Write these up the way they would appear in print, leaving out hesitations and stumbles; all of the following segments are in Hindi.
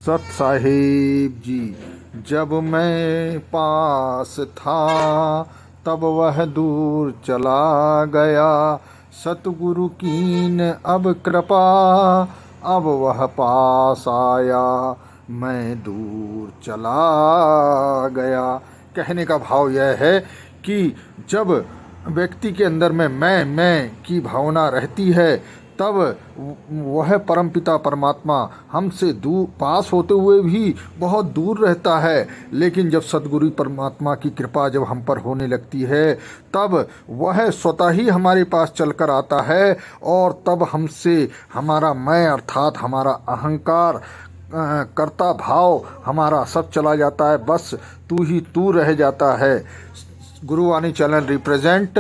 सत साहिब जी। जब मैं पास था तब वह दूर चला गया। सतगुरु कीन अब कृपा, अब वह पास आया, मैं दूर चला गया। कहने का भाव यह है कि जब व्यक्ति के अंदर में मैं की भावना रहती है तब वह परमपिता परमात्मा हमसे दूर पास होते हुए भी बहुत दूर रहता है। लेकिन जब सदगुरु परमात्मा की कृपा जब हम पर होने लगती है तब वह स्वतः ही हमारे पास चलकर आता है और तब हमसे हमारा मैं अर्थात हमारा अहंकार कर्ता भाव हमारा सब चला जाता है। बस तू ही तू रह जाता है। गुरुवाणी चैनल रिप्रेजेंट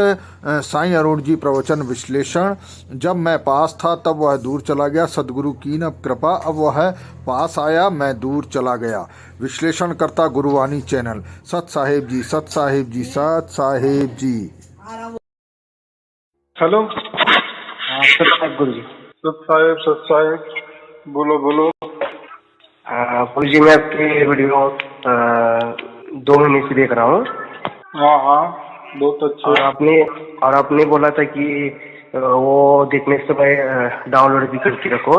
साईं अरुण जी प्रवचन विश्लेषण। जब मैं पास था तब वह दूर चला गया, सदगुरु कीन अब कृपा, अब वह पास आया, मैं दूर चला गया। विश्लेषण करता गुरुवाणी चैनल। सत साहेब जी, सत साहेब जी, सत साहेब जी। हेलो। गुरु जी। सत साहेब बोलो बोलो। गुरु जी मैं आपके वीडियो 2 महीने से देख रहा हूँ। हाँ हाँ बहुत अच्छे। और आपने बोला था कि वो देखने से समय डाउनलोड भी करके रखो।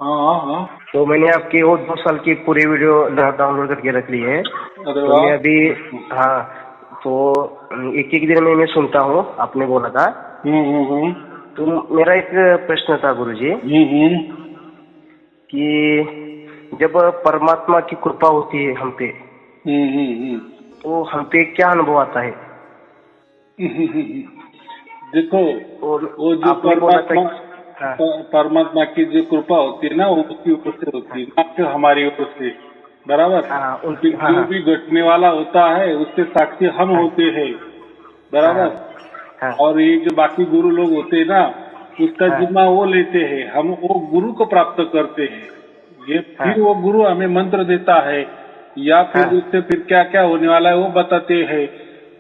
हाँ हाँ हाँ। तो मैंने आपकी वो 2 साल की पूरी वीडियो डाउनलोड करके रख ली है। अरे तो वाह। मैं अभी हाँ तो एक एक दिन में मैं सुनता हूँ, आपने बोला था। तो मेरा एक प्रश्न था गुरु जी कि जब परमात्मा की कृपा होती है हम पे, तो हम पे क्या अनुभव आता है? देखो वो जो परमात्मा की जो कृपा होती है ना वो उसकी ऊपर से होती है, ना कि हमारी ओर से। बराबर। जो भी घटने वाला होता है उसके साक्षी हम होते हैं। बराबर। और ये जो बाकी गुरु लोग होते हैं ना उसका जिम्मा वो लेते हैं, हम वो गुरु को प्राप्त करते हैं। ये फिर वो गुरु हमें मंत्र देता है या फिर उससे फिर क्या क्या होने वाला है वो बताते हैं,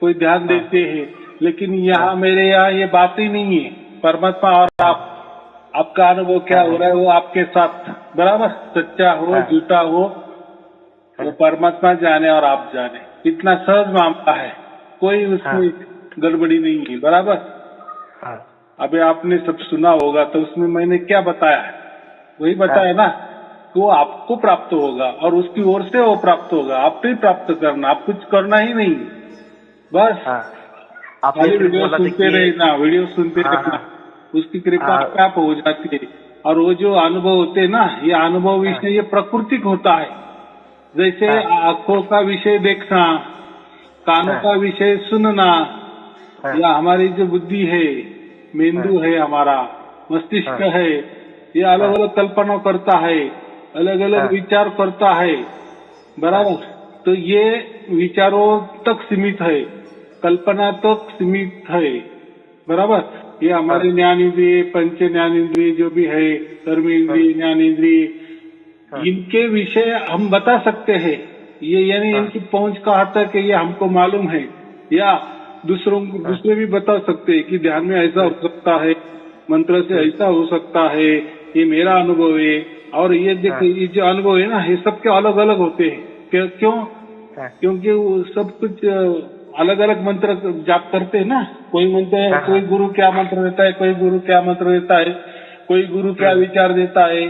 कोई ध्यान देते हैं। लेकिन यहाँ मेरे यहाँ ये बात ही नहीं है। परमात्मा और आपका अनुभव क्या हो रहा है वो आपके साथ। बराबर। सच्चा हो झूठा हो वो परमात्मा जाने और आप जाने। इतना सहज मामला है, कोई उसमें गड़बड़ी नहीं है। बराबर। अभी आपने सब सुना होगा तो उसमें मैंने क्या बताया है वही बताया ना। वो आपको प्राप्त होगा और उसकी ओर से वो प्राप्त होगा। आप ही प्राप्त करना, आप कुछ करना ही नहीं। बस खाली वीडियो सुनते रहना, वीडियो सुनते रहना, उसकी कृपा आप हो जाती है। और वो जो अनुभव होते हैं ना, ये अनुभव विषय ये प्राकृतिक होता है। जैसे आंखों का विषय देखना, कानों का विषय सुनना, या हमारी जो बुद्धि है, मेंदु है, हमारा मस्तिष्क है, ये अलग अलग कल्पना करता है, अलग अलग विचार करता है। बराबर। तो ये विचारों तक सीमित है, कल्पना तक सीमित है। बराबर। ये हमारे ज्ञानेंद्रिय, पंच ज्ञानेंद्रिय जो भी है, कर्मेंद्रिय, ज्ञानेंद्रिय, इनके विषय हम बता सकते हैं। ये यानी इनकी पहुंच कहाँ तक है ये हमको मालूम है, या दूसरे भी बता सकते हैं कि ध्यान में ऐसा हो सकता है, मंत्र से ऐसा हो सकता है, ये मेरा अनुभव है। और ये देखिए ये जो अनुभव है ना ये सबके अलग अलग होते हैं। क्यों? क्योंकि वो सब कुछ अलग अलग मंत्र जाप करते हैं ना। कोई मंत्र है, कोई गुरु क्या मंत्र देता है, कोई गुरु क्या मंत्र देता है, कोई गुरु क्या विचार देता है।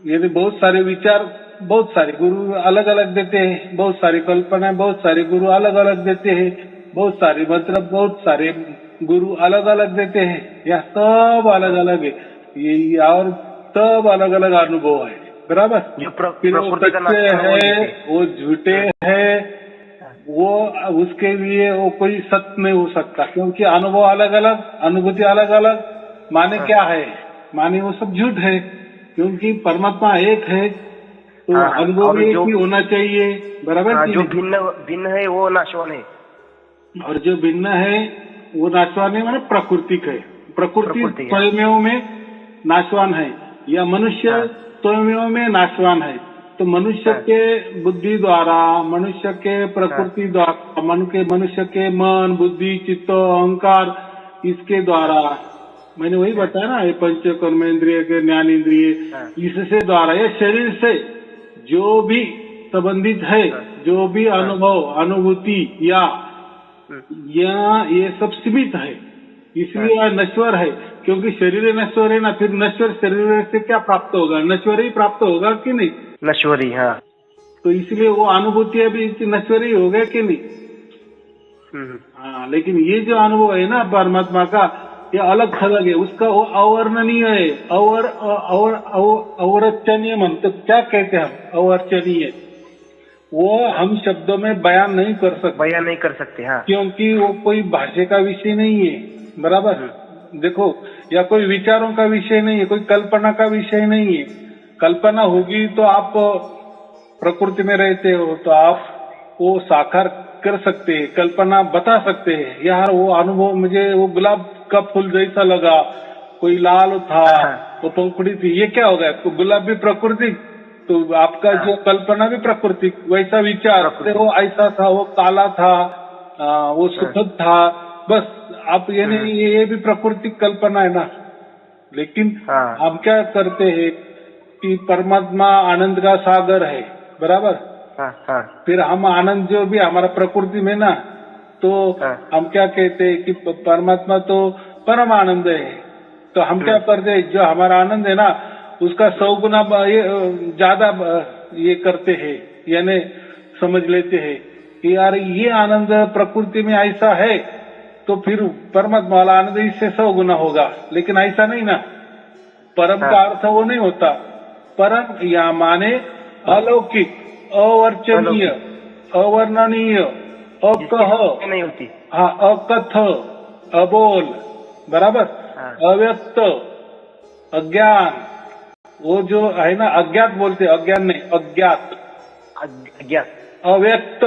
यदि बहुत सारे विचार, बहुत सारे गुरु अलग अलग देते हैं, बहुत सारी कल्पना, बहुत सारे गुरु अलग अलग देते हैं, बहुत सारे मंत्र, बहुत सारे गुरु अलग अलग देते हैं। यह सब अलग अलग है ये, और सब अलग अलग अनुभव है। बराबर। फिर वो सच्चे है, वो झूठे है, वो उसके लिए वो कोई सत्य नहीं हो सकता, क्योंकि अनुभव अलग अलग, अनुभूति अलग अलग। माने क्या है? माने वो सब झूठ है, क्योंकि परमात्मा एक है तो अनुभव भी एक ही होना चाहिए। बराबर। जो भिन्न है वो नाशवान है, और जो भिन्न है वो नाशवान है, माने प्राकृतिक है। प्रकृति स्वयं में नाशवान है, या मनुष्य स्वयं में नाशवान है। तो मनुष्य के बुद्धि द्वारा, मनुष्य के प्रकृति द्वारा, मनुष्य के मन, बुद्धि, चित्त, अहंकार, इसके द्वारा मैंने वही बताया ना, ये पंच कर्मेंद्रिय के ज्ञान इंद्रिय, इससे द्वारा ये शरीर से जो भी संबंधित है, जो भी अनुभव अनुभूति या ये सब सीमित है, इसलिए यह नश्वर है। क्योंकि शरीर नश्वर है ना, फिर नश्वर शरीर से क्या प्राप्त होगा? नश्वर ही प्राप्त होगा कि नहीं? नश्वरी, हाँ। तो इसलिए वो अनुभूति भी नश्वर ही हो गया कि नहीं? हाँ, लेकिन ये जो अनुभव है ना परमात्मा का, ये अलग थलग है, उसका वो अवर्णनीय है, अवर्चनीय म्हणते, क्या कहते हैं हम? अवर्चनीय, वो हम शब्दों में बयान नहीं कर सकते, हाँ। क्योंकि वो कोई भाषा का विषय नहीं है, बराबर? देखो, या कोई विचारों का विषय नहीं है, कोई कल्पना का विषय नहीं है। कल्पना होगी तो आप प्रकृति में रहते हो, तो आप वो साकार कर सकते हैं, कल्पना बता सकते हैं, यार वो अनुभव मुझे वो गुलाब का फूल जैसा लगा, कोई लाल था, वो पंखुड़ी थी, ये क्या हो गया? तो गुलाब भी प्रकृति, तो आपका जो कल्पना भी प्रकृति, वैसा विचार, वो ऐसा था, वो काला था, वो सुखद था, बस आप ये नहीं, ये भी प्रकृति कल्पना है ना। लेकिन हम क्या करते हैं कि परमात्मा आनंद का सागर है, बराबर? फिर हम आनंद जो भी हमारा प्रकृति में ना, तो हम क्या कहते हैं कि परमात्मा तो परम आनंद है। तो हम क्या करते हैं, जो हमारा आनंद है ना, उसका 100 गुना ज्यादा ये करते हैं, यानी समझ लेते हैं कि यार ये आनंद प्रकृति में ऐसा है, तो फिर परमात्मा वाला आनंद इससे 100 गुना होगा। लेकिन ऐसा नहीं ना, परम का अर्थ वो नहीं होता। परम या माने अलौकिक, अवर्चनीय, अवर्णनीय, अकह नहीं होती, हाँ, अकथ, अबोल, बराबर? अव्यक्त, अज्ञान, वो जो है ना, अज्ञात बोलते, अज्ञान नहीं, अज्ञात, अव्यक्त,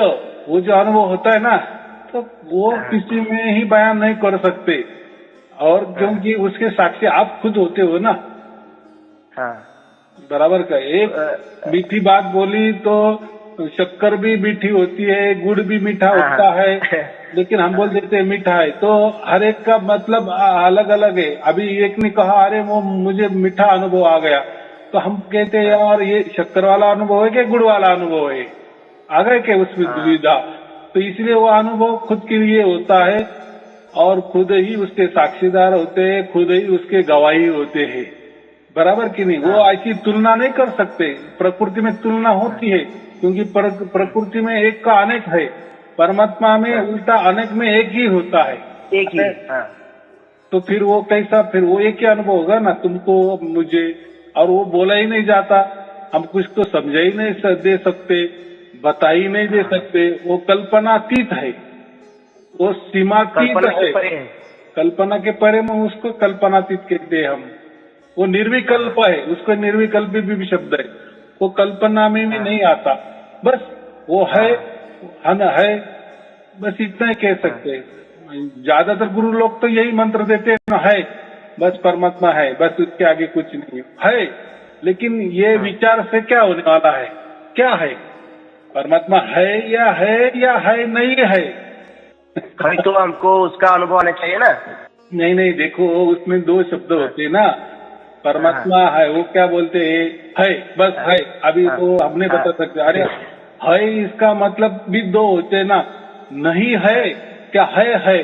वो जो अनुभव होता है ना, तो वो किसी में ही बयान नहीं कर सकते। और क्योंकि उसके साक्षी आप खुद होते हो ना, बराबर का? एक मीठी बात बोली तो शक्कर भी मीठी होती है, गुड़ भी मीठा होता है, लेकिन हम बोल देते हैं मीठा है। तो हर एक का मतलब अलग अलग है। अभी एक ने कहा अरे वो मुझे मीठा अनुभव आ गया, तो हम कहते हैं यार ये शक्कर वाला अनुभव है कि गुड़ वाला अनुभव है? आ गए क्या उसमें दुविधा? तो इसलिए वो अनुभव खुद के लिए होता है और खुद ही उसके साक्षीदार होते हैं, खुद ही उसके गवाही होते हैं, बराबर कि नहीं? वो ऐसी तुलना नहीं कर सकते। प्रकृति में तुलना होती है, क्योंकि प्रकृति में एक का अनेक है, परमात्मा में उल्टा अनेक में एक ही होता है, एक ही। तो फिर वो कैसा, फिर वो एक ही अनुभव होगा ना तुमको, मुझे, और वो बोला ही नहीं जाता, हम कुछ तो समझा ही नहीं दे सकते, बता ही नहीं दे सकते। वो कल्पनातीत है, वो सीमातीत है, कल्पना के परे में उसको कल्पनातीत कहते हैं हम। वो निर्विकल्प है, उसको निर्विकल्प भी शब्द है, वो कल्पना में भी नहीं आता, बस वो है, है, बस इतना ही कह सकते हैं। ज्यादातर गुरु लोग तो यही मंत्र देते हैं ना, है, बस परमात्मा है, बस उसके आगे कुछ नहीं है। लेकिन ये विचार से क्या होने वाला है? क्या है? परमात्मा है या है नहीं है? भाई तो हमको उसका अनुभव आना चाहिए ना। नहीं, देखो उसमें 2 शब्द होते हैं ना, परमात्मा है, वो क्या बोलते है, बस है। अभी तो हमने बता सकते, अरे है इसका मतलब भी 2 होते ना, नहीं है क्या है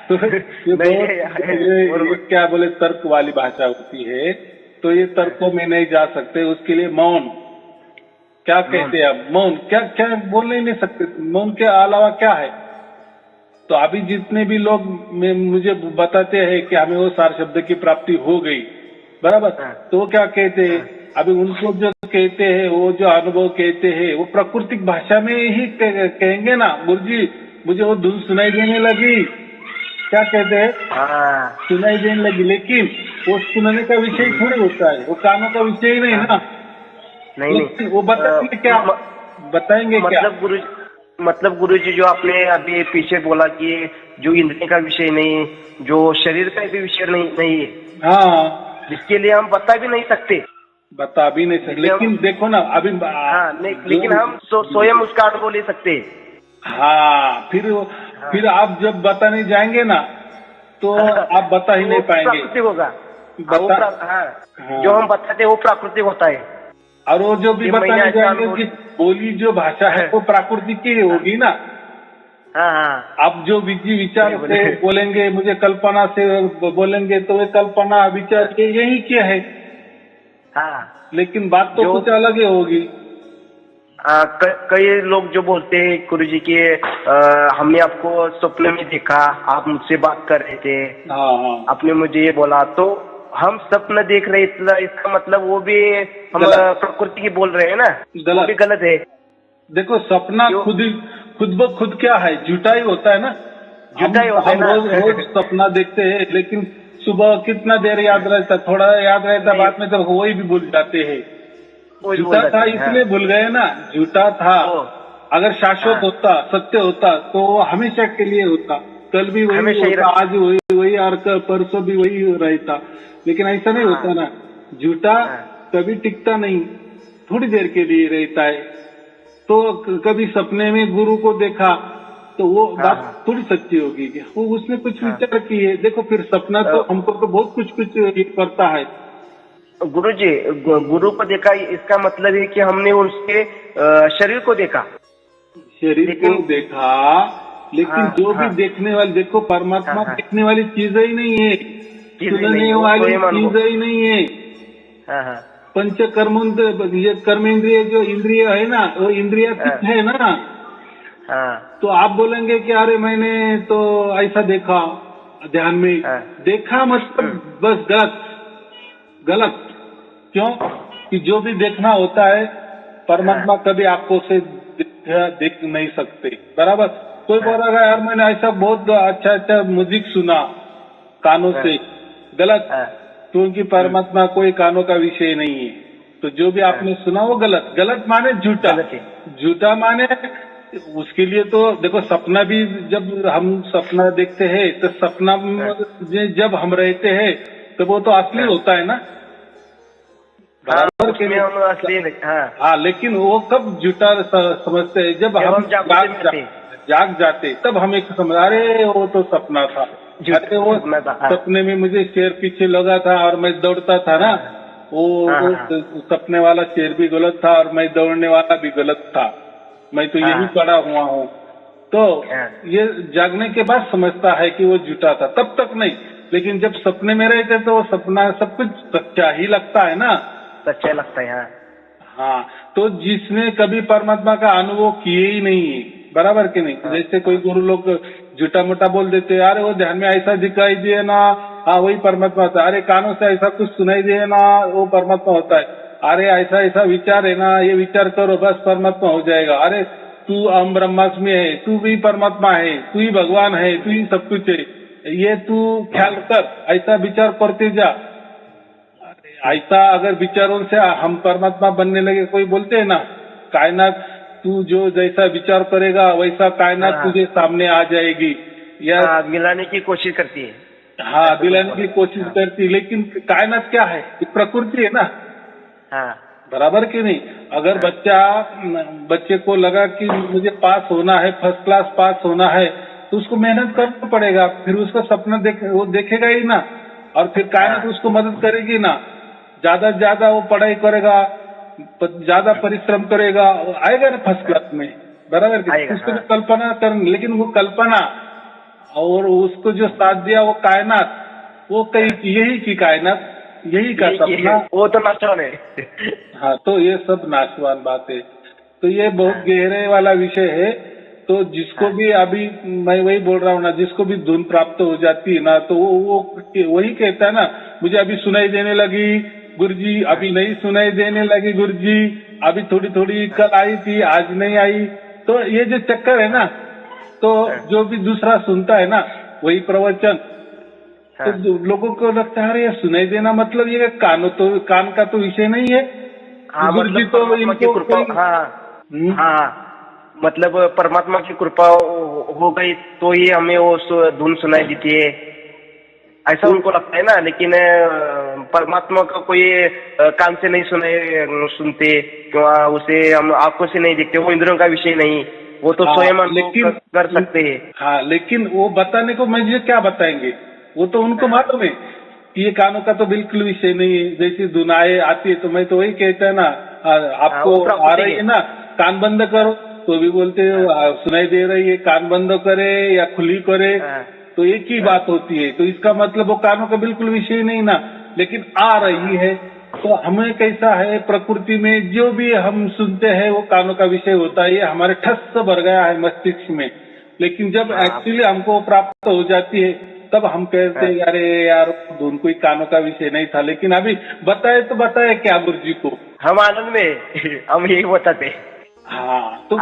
तो ये क्या बोले, तर्क वाली भाषा होती है, तो ये तर्कों में नहीं जा सकते। उसके लिए मौन, क्या कहते हैं आप? मौन, क्या बोल नहीं सकते, मौन के अलावा क्या है? तो अभी जितने भी लोग मुझे बताते हैं कि हमें वो सार शब्द की प्राप्ति हो गई, बराबर, तो क्या कहते हैं? अभी उनको जो कहते हैं, वो जो अनुभव कहते हैं, वो प्राकृतिक भाषा में ही कहेंगे ना, गुरुजी मुझे वो धुन सुनाई देने लगी, क्या कहते हैं? सुनाई देने लगी, लेकिन वो सुनने का विषय थोड़ी होता है, वो कानों का विषय ही नहीं ना। नहीं, वो बताएंगे क्या? मतलब गुरुजी जो आपने अभी पीछे बोला कि जो इंद्रिय का विषय नहीं, जो शरीर का भी विषय नहीं है, हाँ, जिसके लिए हम बता भी नहीं सकते, लेकिन देखो ना अभी, लेकिन हम स्वयं उसका अनुभव ले सकते हैं। हाँ, फिर आप जब बताने जाएंगे ना, तो आप बता ही नहीं पाएंगे। प्राकृतिक होगा, हाँ। जो हम बताते हैं वो प्राकृतिक होता है। और वो जो भी बताने जाएंगे कि बोली जो भाषा है वो प्राकृतिक की होगी ना। हाँ, आप जो विचार से बोलेंगे, मुझे कल्पना से बोलेंगे, तो वे कल्पना विचार यही क्या है। हाँ, लेकिन बात तो कुछ अलग ही होगी। कई लोग जो बोलते हैं गुरुजी की हमने आपको सपने में देखा, आप मुझसे बात कर रहे थे, हाँ, आपने मुझे ये बोला, तो हम सपना देख रहे थे, इसका मतलब वो भी हम प्रकृति की बोल रहे हैं ना, वो भी गलत है। देखो सपना खुद ब खुद क्या है, झूठा ही होता है ना। झूठा ही होता है ना। रोज सपना देखते हैं, लेकिन सुबह कितना देर याद रहता, थोड़ा याद रहता, बाद में तो वही भी भूल जाते हैं। झूठा था इसलिए भूल गए ना। झूठा था, अगर शाश्वत होता, सत्य होता, तो वो हमेशा के लिए होता। कल भी वही होता, आज वही और परसों भी वही रहता। लेकिन ऐसा नहीं होता ना। झूठा कभी टिकता नहीं, थोड़ी देर के लिए रहता है। तो कभी सपने में गुरु को देखा तो वो बात थोड़ी सच्ची होगी क्या? वो उसने कुछ विचार किए। देखो फिर सपना तो हमको तो बहुत कुछ करता है। गुरुजी, गुरु को देखा इसका मतलब है कि हमने उसके शरीर को देखा, शरीर को देखा, लेकिन जो भी देखने वाली, देखो परमात्मा देखने वाली चीज ही नहीं है, सुनने वाली चीज ही नहीं है। पंच कर्मेंद्रिय जो इंद्रिय है ना, वो इंद्रिय है ना। तो आप बोलेंगे कि अरे मैंने तो ऐसा देखा ध्यान में, देखा मतलब बस गलत। क्यों? कि जो भी देखना होता है परमात्मा कभी आंखों से देख नहीं सकते। बराबर। कोई बोल रहा है यार मैंने ऐसा बहुत अच्छा म्यूजिक सुना कानों से, गलत। क्योंकि परमात्मा कोई कानों का विषय नहीं है। तो जो भी आपने सुना वो गलत माने झूठा माने। उसके लिए तो देखो सपना भी, जब हम सपना देखते हैं तो सपना में जब हम रहते हैं तो वो तो असली होता है ना। बराबर के लिए हम असली। हाँ, लेकिन वो कब झूठा समझते हैं? जब हम जाग जाते तब हम एक समझ, अरे वो तो सपना था, अरे वो सपने में मुझे शेर पीछे लगा था और मैं दौड़ता था ना, वो सपने वाला शेर भी गलत था और मैं दौड़ने वाला भी गलत था, मैं तो यही पड़ा हुआ हूँ। तो ये जागने के बाद समझता है कि वो झूठा था, तब तक नहीं। लेकिन जब सपने में रहते तो सपना सब कुछ सच्चा ही लगता है ना, सच्चा लगता है। हाँ, तो जिसने कभी परमात्मा का अनुभव किए ही नहीं है, बराबर कि नहीं। जैसे कोई गुरु लोग झूठा मोटा बोल देते हैं, अरे वो ध्यान में ऐसा दिखाई दिए ना, हाँ वही परमात्मा होता है। अरे कानों से ऐसा कुछ सुनाई दिए ना, वो परमात्मा होता है। अरे ऐसा विचार है ना, ये विचार करो बस परमात्मा हो जाएगा। अरे तू अहम ब्रह्मास्मि है, तू भी परमात्मा है, तू ही भगवान है, तू ही सब कुछ है, ये तू ख्याल कर, ऐसा विचार करते जा। ऐसा अगर विचारों से हम परमात्मा बनने लगे, कोई बोलते हैं ना कायनात तू जो जैसा विचार करेगा वैसा कायनात तुझे सामने आ जाएगी, या मिलाने की कोशिश करती है। हाँ, दिलाने की कोशिश करती। लेकिन कायनात क्या है? प्रकृति है ना। बराबर कि नहीं। अगर बच्चे को लगा कि मुझे पास होना है, फर्स्ट क्लास पास होना है, तो उसको मेहनत करना पड़ेगा। फिर उसका सपना वो देखेगा ही ना, और फिर कायनात उसको मदद करेगी ना। ज्यादा से ज्यादा वो पढ़ाई करेगा, ज्यादा परिश्रम करेगा, आएगा ना फर्स्ट क्लास में। बराबर कि उसको भी कल्पना करनी, लेकिन वो कल्पना और उसको जो साथ दिया वो कायनात, वो कहीं यही की कायनात, यही का सपना, वो तो नाशवान है। हाँ, तो ये सब नाशवान बात है। तो ये बहुत गहरे वाला विषय है। तो जिसको भी अभी मैं वही बोल रहा हूँ ना, जिसको भी धुन प्राप्त हो जाती है ना, तो वो वही कहता है ना, मुझे अभी सुनाई देने लगी गुरुजी, अभी नहीं सुनाई देने लगी गुरुजी, अभी थोड़ी थोड़ी कल आई थी, आज नहीं आई। तो ये जो चक्कर है ना, तो जो भी दूसरा सुनता है ना वही प्रवचन, तो लोगों को लगता है अरे ये सुनाई देना मतलब ये कान का तो विषय नहीं है। गुरुजी तो इनको मतलब परमात्मा की कृपा हो गई तो ही हमें वो धुन सुनाई देती है, ऐसा उनको लगता है ना। लेकिन परमात्मा का कोई कान से नहीं सुनते, उसे हम आंखों से नहीं देखते, वो इंद्रियों का विषय नहीं, वो तो स्वयं लेकिन कर सकते हैं। हाँ, लेकिन वो बताने को मुझे क्या बताएंगे? वो तो उनको मालूम है कि ये कानों का तो बिल्कुल विषय नहीं है। जैसी धुनाएं आती है तो मैं तो वही कहता है ना, आपको आ रही है ना, कान बंद करो तो भी बोलते सुनाई दे रही है, कान बंद करे या खुली करे तो एक ही बात होती है। तो इसका मतलब वो कानों का बिल्कुल विषय नहीं ना, लेकिन आ रही है। तो हमें कैसा है, प्रकृति में जो भी हम सुनते हैं वो कानों का विषय होता है, ये हमारे ठस से भर गया है मस्तिष्क में। लेकिन जब एक्चुअली हमको प्राप्त हो जाती है तब हम कहते हैं अरे यार धुन कोई कानों का विषय नहीं था। लेकिन अभी बताए तो बताए क्या गुरु जी को, हम आनंद में हम यही बताते। हाँ, तो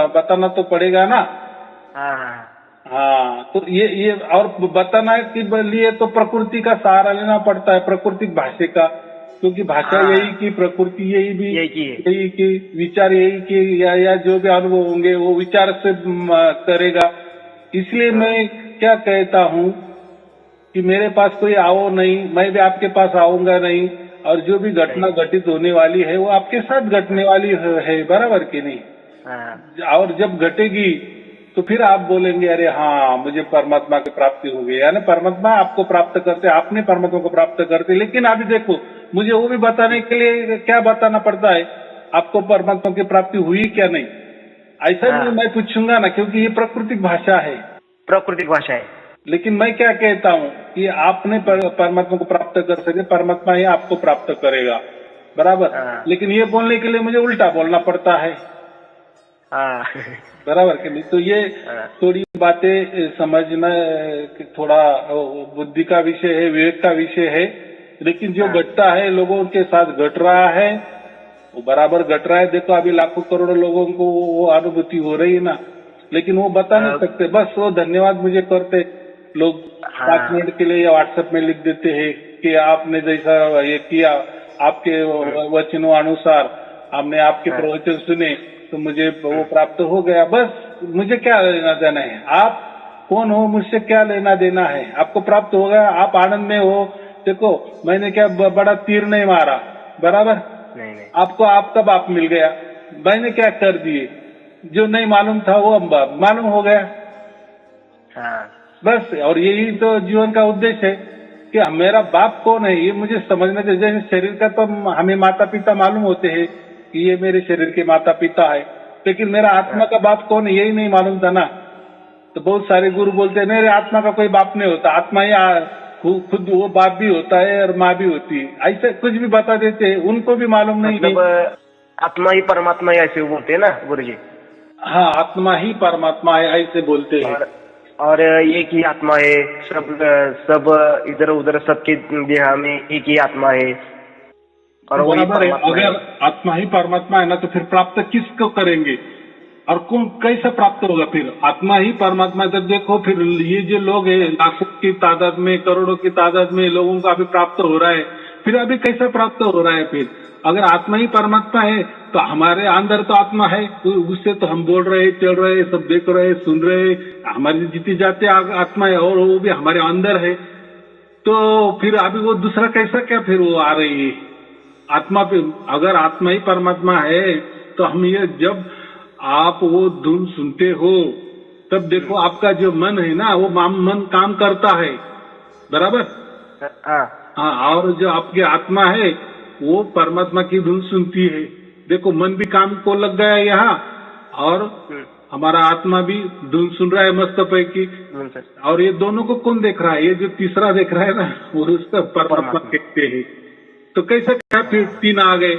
बताना तो पड़ेगा ना। हाँ, तो ये और बताना के लिए तो प्रकृति का सहारा लेना पड़ता है, प्राकृतिक भाषा का, क्योंकि भाषा यही की, प्रकृति यही भी यही की, विचार यही की, या जो भी अनुभव होंगे वो विचार से करेगा। इसलिए मैं क्या कहता हूँ कि मेरे पास कोई आओ नहीं, मैं भी आपके पास आऊंगा नहीं, और जो भी घटना घटित होने वाली है वो आपके साथ घटने वाली है, बराबर की नहीं। और जब घटेगी तो फिर आप बोलेंगे अरे हाँ मुझे परमात्मा की प्राप्ति हो गई, यानी परमात्मा आपको प्राप्त करते, आपने परमात्मा को प्राप्त करते। लेकिन अभी देखो मुझे वो भी बताने के लिए क्या बताना पड़ता है, आपको परमात्मा की प्राप्ति हुई क्या नहीं, ऐसा भी मैं पूछूंगा ना, क्योंकि ये प्राकृतिक भाषा है, प्राकृतिक भाषा है। लेकिन मैं क्या कहता हूँ कि आपने परमात्मा को प्राप्त कर सके, परमात्मा ही आपको प्राप्त करेगा, बराबर। लेकिन ये बोलने के लिए मुझे उल्टा बोलना पड़ता है, बराबर के नहीं। तो ये थोड़ी बातें समझना थोड़ा बुद्धि का विषय है, विवेक का विषय है। लेकिन जो घटता है लोगों के साथ घट रहा है वो बराबर घट रहा है। देखो अभी लाखों करोड़ों लोगों को वो अनुभूति हो रही है ना, लेकिन वो बता नहीं सकते। बस वो धन्यवाद मुझे करते लोग 5 मिनट के लिए या व्हाट्सएप में लिख देते हैं कि आपने जैसा ये किया, आपके वचनों अनुसार हमने आपके प्रवचन सुने तो मुझे वो प्राप्त हो गया। बस मुझे क्या लेना देना है, आप कौन हो, मुझसे क्या लेना देना है, आपको प्राप्त हो गया, आप आनंद में हो। देखो मैंने क्या बड़ा तीर नहीं मारा, बराबर नहीं। आपको आपका बाप मिल गया, मैंने क्या कर दिए, जो नहीं मालूम था वो मालूम हो गया। बस, और यही तो जीवन का उद्देश्य है कि मेरा बाप कौन है ये मुझे समझना चाहिए। जैसे शरीर का तो हमें माता पिता मालूम होते हैं कि ये मेरे शरीर के माता पिता है, लेकिन मेरा आत्मा का बाप कौन है यही नहीं मालूम था ना। तो बहुत सारे गुरु बोलते हैं मेरे आत्मा का कोई बाप नहीं होता, आत्मा ही खुद वो बाप भी होता है और माँ भी होती है, ऐसे कुछ भी बता देते हैं, उनको भी मालूम नहीं। मतलब आत्मा ही परमात्मा है ऐसे बोलते हैं ना गुरु जी। हाँ, आत्मा ही परमात्मा है ऐसे बोलते हैं। और एक ही आत्मा है, सब इधर उधर सबके देह में एक ही आत्मा है, और वही परमात्मा है। अगर आत्मा ही परमात्मा है ना तो फिर प्राप्त किसको करेंगे और कौन कैसे प्राप्त होगा? फिर आत्मा ही परमात्मा। जब देखो फिर ये जो लोग है लाखों की तादाद में, करोड़ों की तादाद में लोगों को अभी प्राप्त हो रहा है, फिर अभी कैसे प्राप्त हो रहा है? फिर अगर आत्मा ही परमात्मा है तो हमारे अंदर तो आत्मा है, उससे तो हम बोल रहे, चल रहे, सब देख रहे, सुन रहे, हमारी जीती जाते आत्मा है और वो भी हमारे अंदर है। तो फिर अभी वो दूसरा कैसा क्या फिर वो आ रही है आत्मा पे? अगर आत्मा ही परमात्मा है तो हम ये जब आप वो धुन सुनते हो तब देखो आपका जो मन है ना वो मन काम करता है, बराबर। हाँ, और जो आपकी आत्मा है वो परमात्मा की धुन सुनती है। देखो मन भी काम को लग गया यहाँ और हमारा आत्मा भी धुन सुन रहा है मस्त पैकी। और ये दोनों को कौन देख रहा है? ये जो तीसरा देख रहा है ना वो उसका परमात्मा कहते हैं। तो कैसे क्या फिर 3 आ गए?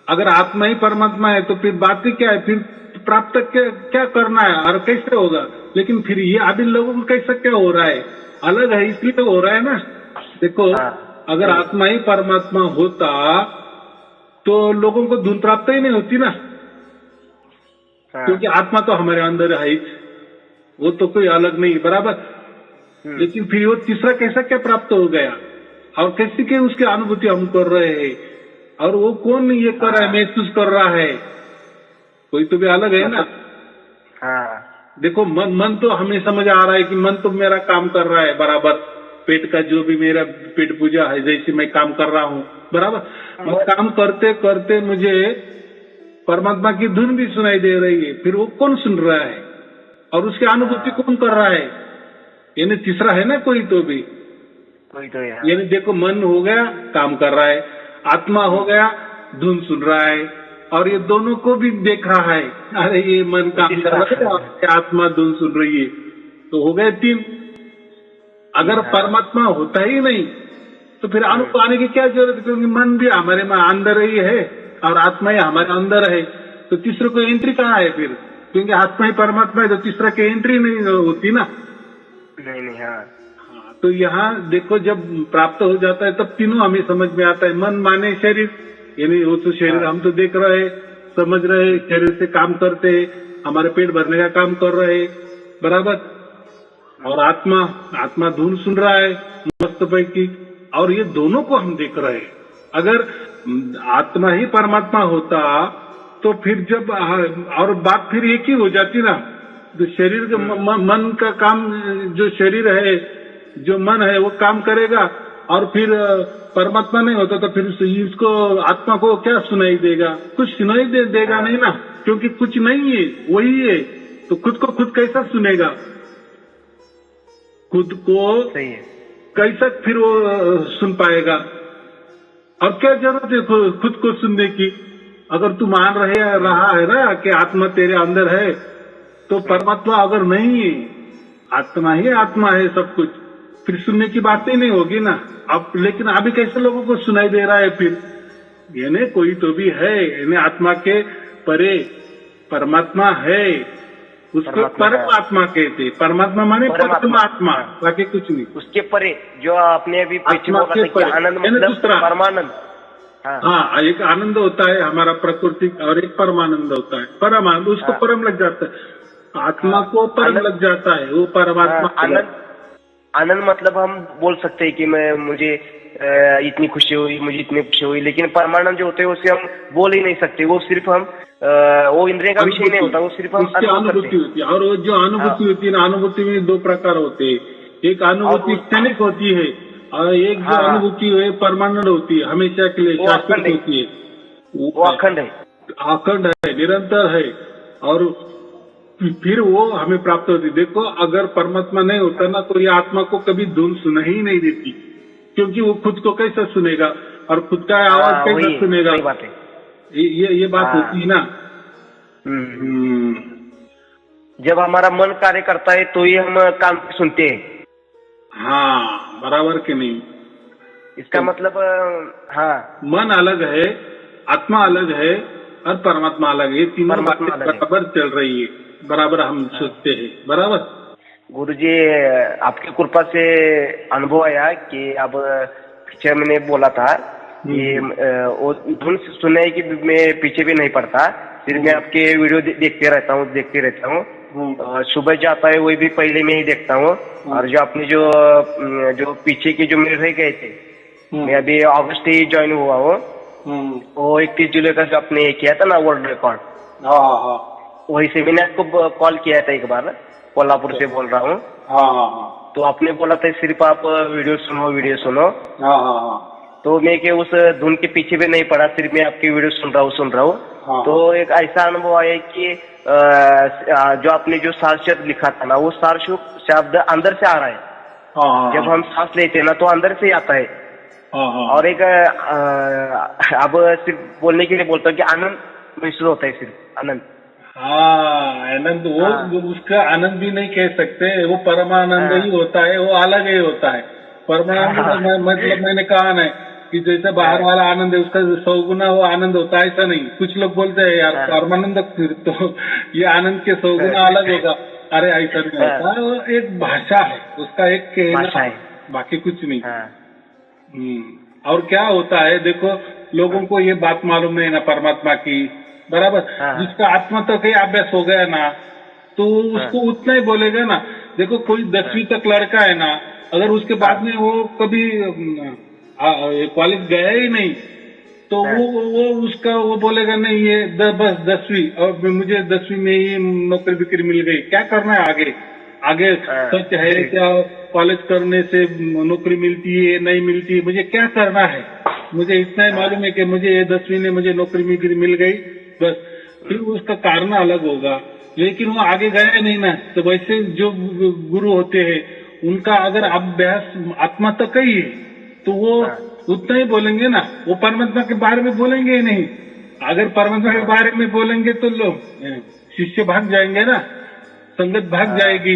अगर आत्मा ही परमात्मा है तो फिर बात ही क्या है? फिर प्राप्त क्या करना है और कैसे होगा? लेकिन फिर ये अभी लोगों को कैसा क्या हो रहा है? अलग है इसलिए तो हो रहा है ना। देखो अगर आत्मा ही परमात्मा होता तो लोगों को धुन प्राप्त ही नहीं होती ना, क्योंकि आत्मा तो हमारे अंदर है ही, वो तो कोई अलग नहीं, बराबर। लेकिन फिर वो तीसरा कैसा क्या प्राप्त हो गया और कैसे के उसकी अनुभूति हम कर रहे हैं? और वो कौन ये कर रहा है, महसूस कर रहा है? कोई तो भी अलग है ना। देखो मन तो हमें समझ आ रहा है कि मन तो मेरा काम कर रहा है बराबर, पेट का जो भी मेरा पेट पूजा है जैसे मैं काम कर रहा हूँ, बराबर। और काम करते करते मुझे परमात्मा की धुन भी सुनाई दे रही है। फिर वो कौन सुन रहा है और उसकी अनुभूति कौन कर रहा है? यानी तीसरा है ना कोई तो भी, कोई तो है। यानी देखो मन हो गया काम कर रहा है, आत्मा हो गया धुन सुन रहा है, और ये दोनों को भी देख रहा है, अरे ये मन काम कर रहा है और आत्मा धुन सुन रही है, तो हो गए 3। अगर परमात्मा होता ही नहीं तो फिर अनुभव आने की क्या जरूरत है, क्योंकि मन भी हमारे में अंदर ही है और आत्मा ही हमारे अंदर है, तो तीसरे को एंट्री कहाँ है फिर, क्योंकि आत्मा ही परमात्मा है तो तीसरा की एंट्री नहीं होती ना। नहीं। हाँ, तो यहाँ देखो जब प्राप्त हो जाता है तब तीनों हमें समझ में आता है। मन माने शरीर, यानी वो तो शरीर हम तो देख रहे समझ रहे, शरीर से काम करते, हमारे पेट भरने का काम कर रहे, बराबर। और आत्मा धुन सुन रहा है मस्त पैकी, और ये दोनों को हम देख रहे हैं। अगर आत्मा ही परमात्मा होता तो फिर जब और बात फिर एक ही हो जाती ना, तो शरीर के मन का काम, जो शरीर है जो मन है वो काम करेगा, और फिर परमात्मा नहीं होता तो फिर इसको आत्मा को क्या सुनाई देगा, कुछ सुनाई देगा नहीं ना, क्योंकि कुछ नहीं है वही है, तो खुद को खुद कैसा सुनेगा, खुद को सही है, कैसा फिर वो सुन पाएगा। और क्या जरूरत है खुद को सुनने की, अगर तू मान रहा है ना कि आत्मा तेरे अंदर है, तो परमात्मा अगर नहीं है, आत्मा ही आत्मा है सब कुछ, फिर सुनने की बात ही नहीं होगी ना। अब लेकिन अभी कैसे लोगों को सुनाई दे रहा है फिर, यानी कोई तो भी है, यानी आत्मा के परे परमात्मा है, उसको परमात्मा कहते। परमात्मा माने परमात्मा, बाकी कुछ नहीं। उसके परे जो आपने अभी पीछे बोला था कि आनंद मतलब परमानंद। हाँ, एक आनंद होता है हमारा प्रकृति और एक परमानंद होता है, परमानंद, उसको परम लग जाता है, आत्मा को परम लग जाता है, वो परमात्मा। आनंद मतलब हम बोल सकते हैं कि मुझे इतनी खुशी हुई, मुझे इतनी खुशी हुई, लेकिन परमानंद जो होते हैं उसे हम बोल ही नहीं सकते, वो सिर्फ हम वो इंद्रिय का विषय नहीं होता, वो सिर्फ हम अनुभूति होती है। और वो जो अनुभूति होती है ना, अनुभूति में 2 प्रकार होते हैं, एक अनुभूति क्षणिक होती है और एक जो अनुभूति है परमानेंट होती है, हमेशा के लिए शाश्वत होती है, वो अखंड है, अखंड है, निरंतर है, और फिर वो हमें प्राप्त होती। देखो अगर परमात्मा नहीं होता ना तो ये आत्मा को कभी धुन सुना ही नहीं देती, क्योंकि वो खुद को कैसा सुनेगा और खुद का आवाज कैसा सुनेगा, ये बात होती है ना। जब हमारा मन कार्य करता है तो ये हम कान से सुनते हैं। हाँ, बराबर के नहीं, इसका मतलब हाँ, मन अलग है, आत्मा अलग है और परमात्मा अलग है, ये तीनों बातें बराबर चल रही है, बराबर हम सोचते हैं, बराबर। गुरुजी आपकी कृपा से अनुभव आया कि अब पीछे मैंने बोला था कि वो धुन सुनने की मैं पीछे भी नहीं पड़ता, फिर मैं आपके वीडियो देखते रहता हूँ, सुबह जाता है वही भी पहले में ही देखता हूँ, और जो आपने जो पीछे के जो मेरे रह गए थे, मैं अभी अगस्त ही ज्वाइन हुआ हूँ, वो 31 जुलाई का जो आपने किया था ना वर्ल्ड रिकॉर्ड, वही से मैंने आपको कॉल किया था एक बार, कोल्हापुर से बोल रहा हूँ। तो आपने बोला था सिर्फ आप वीडियो सुनो। तो मैं कि उस धुन के पीछे भी नहीं पड़ा, सिर्फ मैं आपकी वीडियो सुन रहा हूँ। तो एक ऐसा अनुभव आया कि जो आपने जो सार शब्द लिखा था ना, वो सार शब्द अंदर से आ रहा है, जब हम सांस लेते हैं ना तो अंदर से आता है। और एक अब सिर्फ बोलने के लिए बोलता हूँ कि आनंद महसूस होता है, सिर्फ आनंद। आनंद, वो उसका आनंद भी नहीं कह सकते, वो परमानंद ही होता है, वो अलग ही होता है। परमानंद मतलब मैंने कहा ना कि जैसे बाहर वाला आनंद है उसका 100 गुना वो आनंद होता है, ऐसा नहीं। कुछ लोग बोलते हैं यार परमानंद, तो ये आनंद के 100 गुना अलग होगा, अरे ऐसा नहीं होता, वो एक भाषा है, उसका एक कहना है, बाकी कुछ नहीं। और क्या होता है, देखो लोगों को ये बात मालूम नहीं ना परमात्मा की, बराबर। जिसका आत्मा तक ही अभ्यास हो गया ना तो उसको उतना ही बोलेगा ना। देखो कोई 10वीं तक लड़का है ना, अगर उसके बाद में वो कभी कॉलेज गया ही नहीं तो वो बोलेगा नहीं ये बस 10वीं, और मुझे 10वीं में ही नौकरी बिक्री मिल गई, क्या करना है आगे सच है क्या, कॉलेज करने से नौकरी मिलती है नहीं मिलती है, मुझे क्या करना है, मुझे इतना ही मालूम है कि मुझे ये 10वीं में मुझे नौकरी बिक्री मिल गई बस। फिर उसका कारण अलग होगा, लेकिन वो आगे गया नहीं ना। तो वैसे जो गुरु होते हैं उनका अगर अभ्यास आत्मा तक ही है तो वो उतना ही बोलेंगे ना, वो परमात्मा के बारे में बोलेंगे ही नहीं। अगर परमात्मा के बारे में बोलेंगे तो लोग शिष्य भाग जाएंगे ना, संगत भाग जाएगी,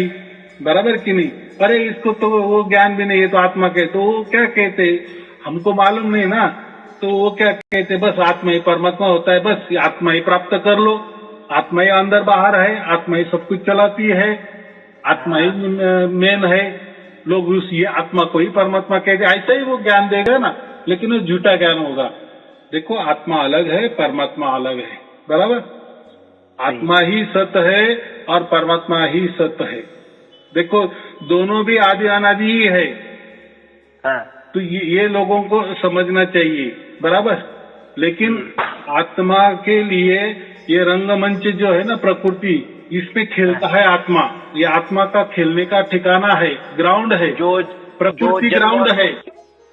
बराबर कि नहीं। अरे इसको तो वो ज्ञान भी नहीं है तो आत्मा के, तो वो क्या कहते, हमको मालूम नहीं ना, तो वो क्या कहते, बस आत्मा ही परमात्मा होता है, बस आत्मा ही प्राप्त कर लो, आत्मा ही अंदर बाहर है, आत्मा ही सब कुछ चलाती है, आत्मा ही मेन है। लोग उस ये आत्मा को ही परमात्मा कहते, ऐसा ही वो ज्ञान देगा ना, लेकिन वो झूठा ज्ञान होगा। देखो आत्मा अलग है, परमात्मा अलग है, बराबर। आत्मा ही सत्य है और परमात्मा ही सत्य है। देखो दोनों भी आदि अनादि ही है। तो ये लोगों को समझना चाहिए, बराबर। लेकिन आत्मा के लिए ये रंगमंच जो है ना, प्रकृति, इसमें खेलता है आत्मा। ये आत्मा का खेलने का ठिकाना है, ग्राउंड है, जो प्रकृति ग्राउंड है।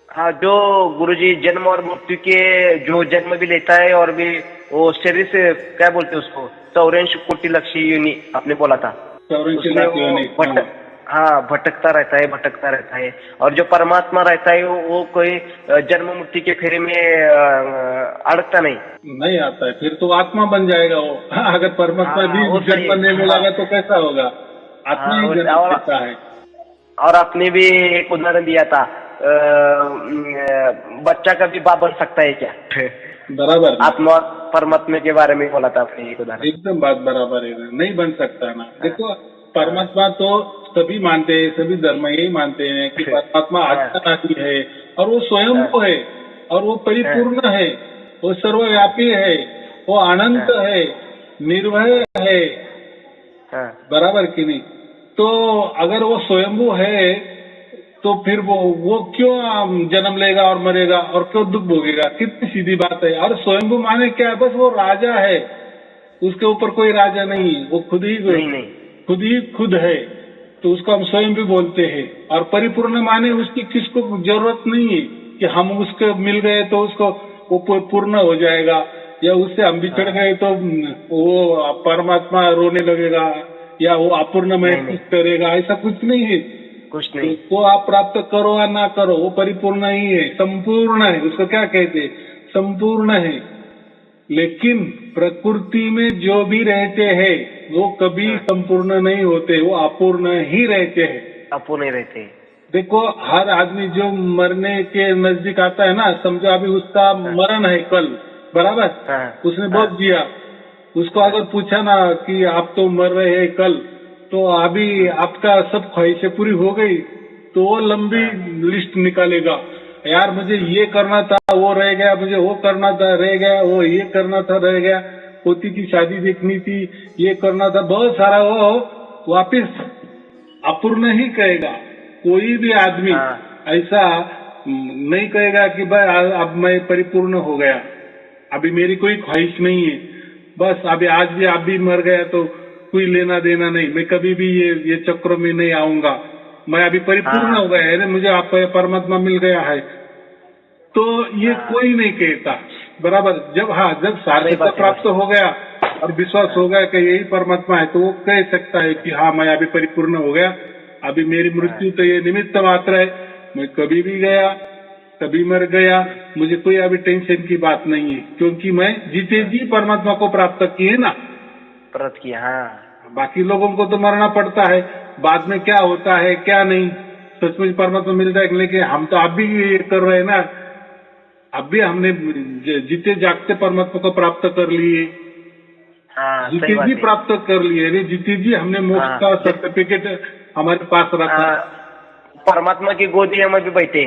हाँ, जो गुरुजी जन्म और मृत्यु के जो जन्म भी लेता है और भी वो शरीर से क्या बोलते हैं उसको, 84 कोटि लक्ष्य योनि आपने बोला था, 84 लाख योनि। हाँ, भटकता रहता है। और जो परमात्मा रहता है वो कोई जन्म मृत्यु के फेरे में अड़कता नहीं आता है, फिर तो आत्मा बन जाएगा वो। अगर परमात्मा भी जन्म नहीं मिलेगा तो कैसा होगा, आत्मा ही जन्म देता है। और आपने भी एक उदाहरण दिया था, बच्चा कभी बाप बन सकता है क्या? बराबर, आत्मा परमात्मा के बारे में बोला था आपने एक उदाहरण। एकदम बात बराबर है, नहीं बन सकता ना। देखो परमात्मा तो सभी मानते हैं, सभी धर्म यही मानते हैं कि परमात्मा आत्मा है और वो स्वयं को है और वो परिपूर्ण है, वो सर्वव्यापी है, वो अनंत है, निर्भय है, बराबर कि नहीं। तो अगर वो स्वयंभू है तो फिर वो क्यों जन्म लेगा और मरेगा और क्यों दुख भोगेगा, कितनी सीधी बात है। और स्वयंभू माने क्या है, बस वो राजा है, उसके ऊपर कोई राजा नहीं, वो खुद ही खुद है, तो उसको हम स्वयं भी बोलते हैं। और परिपूर्ण माने उसकी किसको जरूरत नहीं है कि हम उसको मिल गए तो उसको वो पूर्ण हो जाएगा, या उससे हम बिछड़ गए तो वो परमात्मा रोने लगेगा या वो अपूर्ण महसूस करेगा, ऐसा कुछ नहीं है। कुछ नहीं, उसको आप प्राप्त करो या ना करो, वो परिपूर्ण ही है, संपूर्ण है। उसको क्या कहते हैं, संपूर्ण है। लेकिन प्रकृति में जो भी रहते हैं वो कभी संपूर्ण नहीं होते, वो अपूर्ण ही रहते हैं, अपूर्ण रहते हैं। देखो हर आदमी जो मरने के नजदीक आता है ना, समझो अभी उसका मरण है कल, बराबर, उसने बहुत जिया, उसको अगर पूछा ना कि आप तो मर रहे हैं कल, तो अभी आपका सब ख्वाहिशें पूरी हो गई, तो वो लंबी लिस्ट निकालेगा, यार मुझे ये करना था वो रह गया, मुझे वो करना था रह गया, वो ये करना था रह गया, पोती की शादी देखनी थी, ये करना था, बहुत सारा। वो वापिस अपूर्ण ही कहेगा। कोई भी आदमी ऐसा नहीं कहेगा कि भाई अब मैं परिपूर्ण हो गया, अभी मेरी कोई ख्वाहिश नहीं है, बस अभी आज भी आप भी मर गया तो कोई लेना देना नहीं, मैं कभी भी ये चक्रों में नहीं आऊंगा, मैं अभी परिपूर्ण हो गया है, मुझे आप परमात्मा मिल गया है। तो ये कोई नहीं कहता, बराबर। जब सार्थकता प्राप्त हो गया और विश्वास हो गया कि यही परमात्मा है, तो वो कह सकता है कि हाँ मैं अभी परिपूर्ण हो गया, अभी मेरी मृत्यु तो ये निमित्त मात्र है, मैं कभी भी गया कभी मर गया, मुझे कोई अभी टेंशन की बात नहीं है, क्योंकि मैं जीते जी परमात्मा को प्राप्त किए ना, प्राप्त किया। हाँ, बाकी लोगों को तो मरना पड़ता है, बाद में क्या होता है क्या नहीं, सचमुच परमात्मा मिलता है। लेकिन हम तो अब भी ये कर रहे हैं ना, अब भी हमने जीते जागते परमात्मा को प्राप्त कर लिए, जीते जी प्राप्त कर लिए, जीते जी हमने मोक्ष का सर्टिफिकेट हमारे पास रखा। परमात्मा की गोदी में भी बैठे।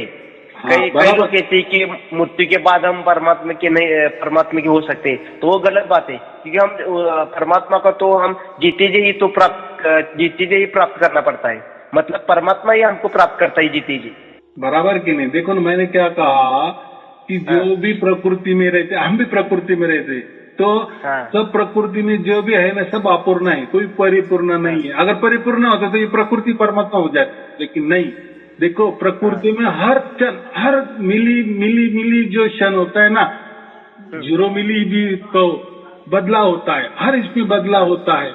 कई लोग कहते हैं कि मृत्यु के बाद हम परमात्मा की हो सकते, तो वो गलत बात है, क्योंकि हम परमात्मा का तो हम जीते जी प्राप्त करना पड़ता है, मतलब परमात्मा ही हमको प्राप्त करता है जीते जी, बराबर कि नहीं। देखो ना, मैंने क्या कहा कि जो भी प्रकृति में रहते, हम भी प्रकृति में रहते, तो सब प्रकृति में जो भी है ना, सब अपूर्ण है, कोई परिपूर्ण नहीं है। अगर परिपूर्ण होता तो ये प्रकृति परमात्मा हो जाए, लेकिन नहीं। देखो प्रकृति में हर मिली जो क्षण होता है ना, 0 मिली भी तो बदलाव होता है, हर इसमें बदलाव होता है,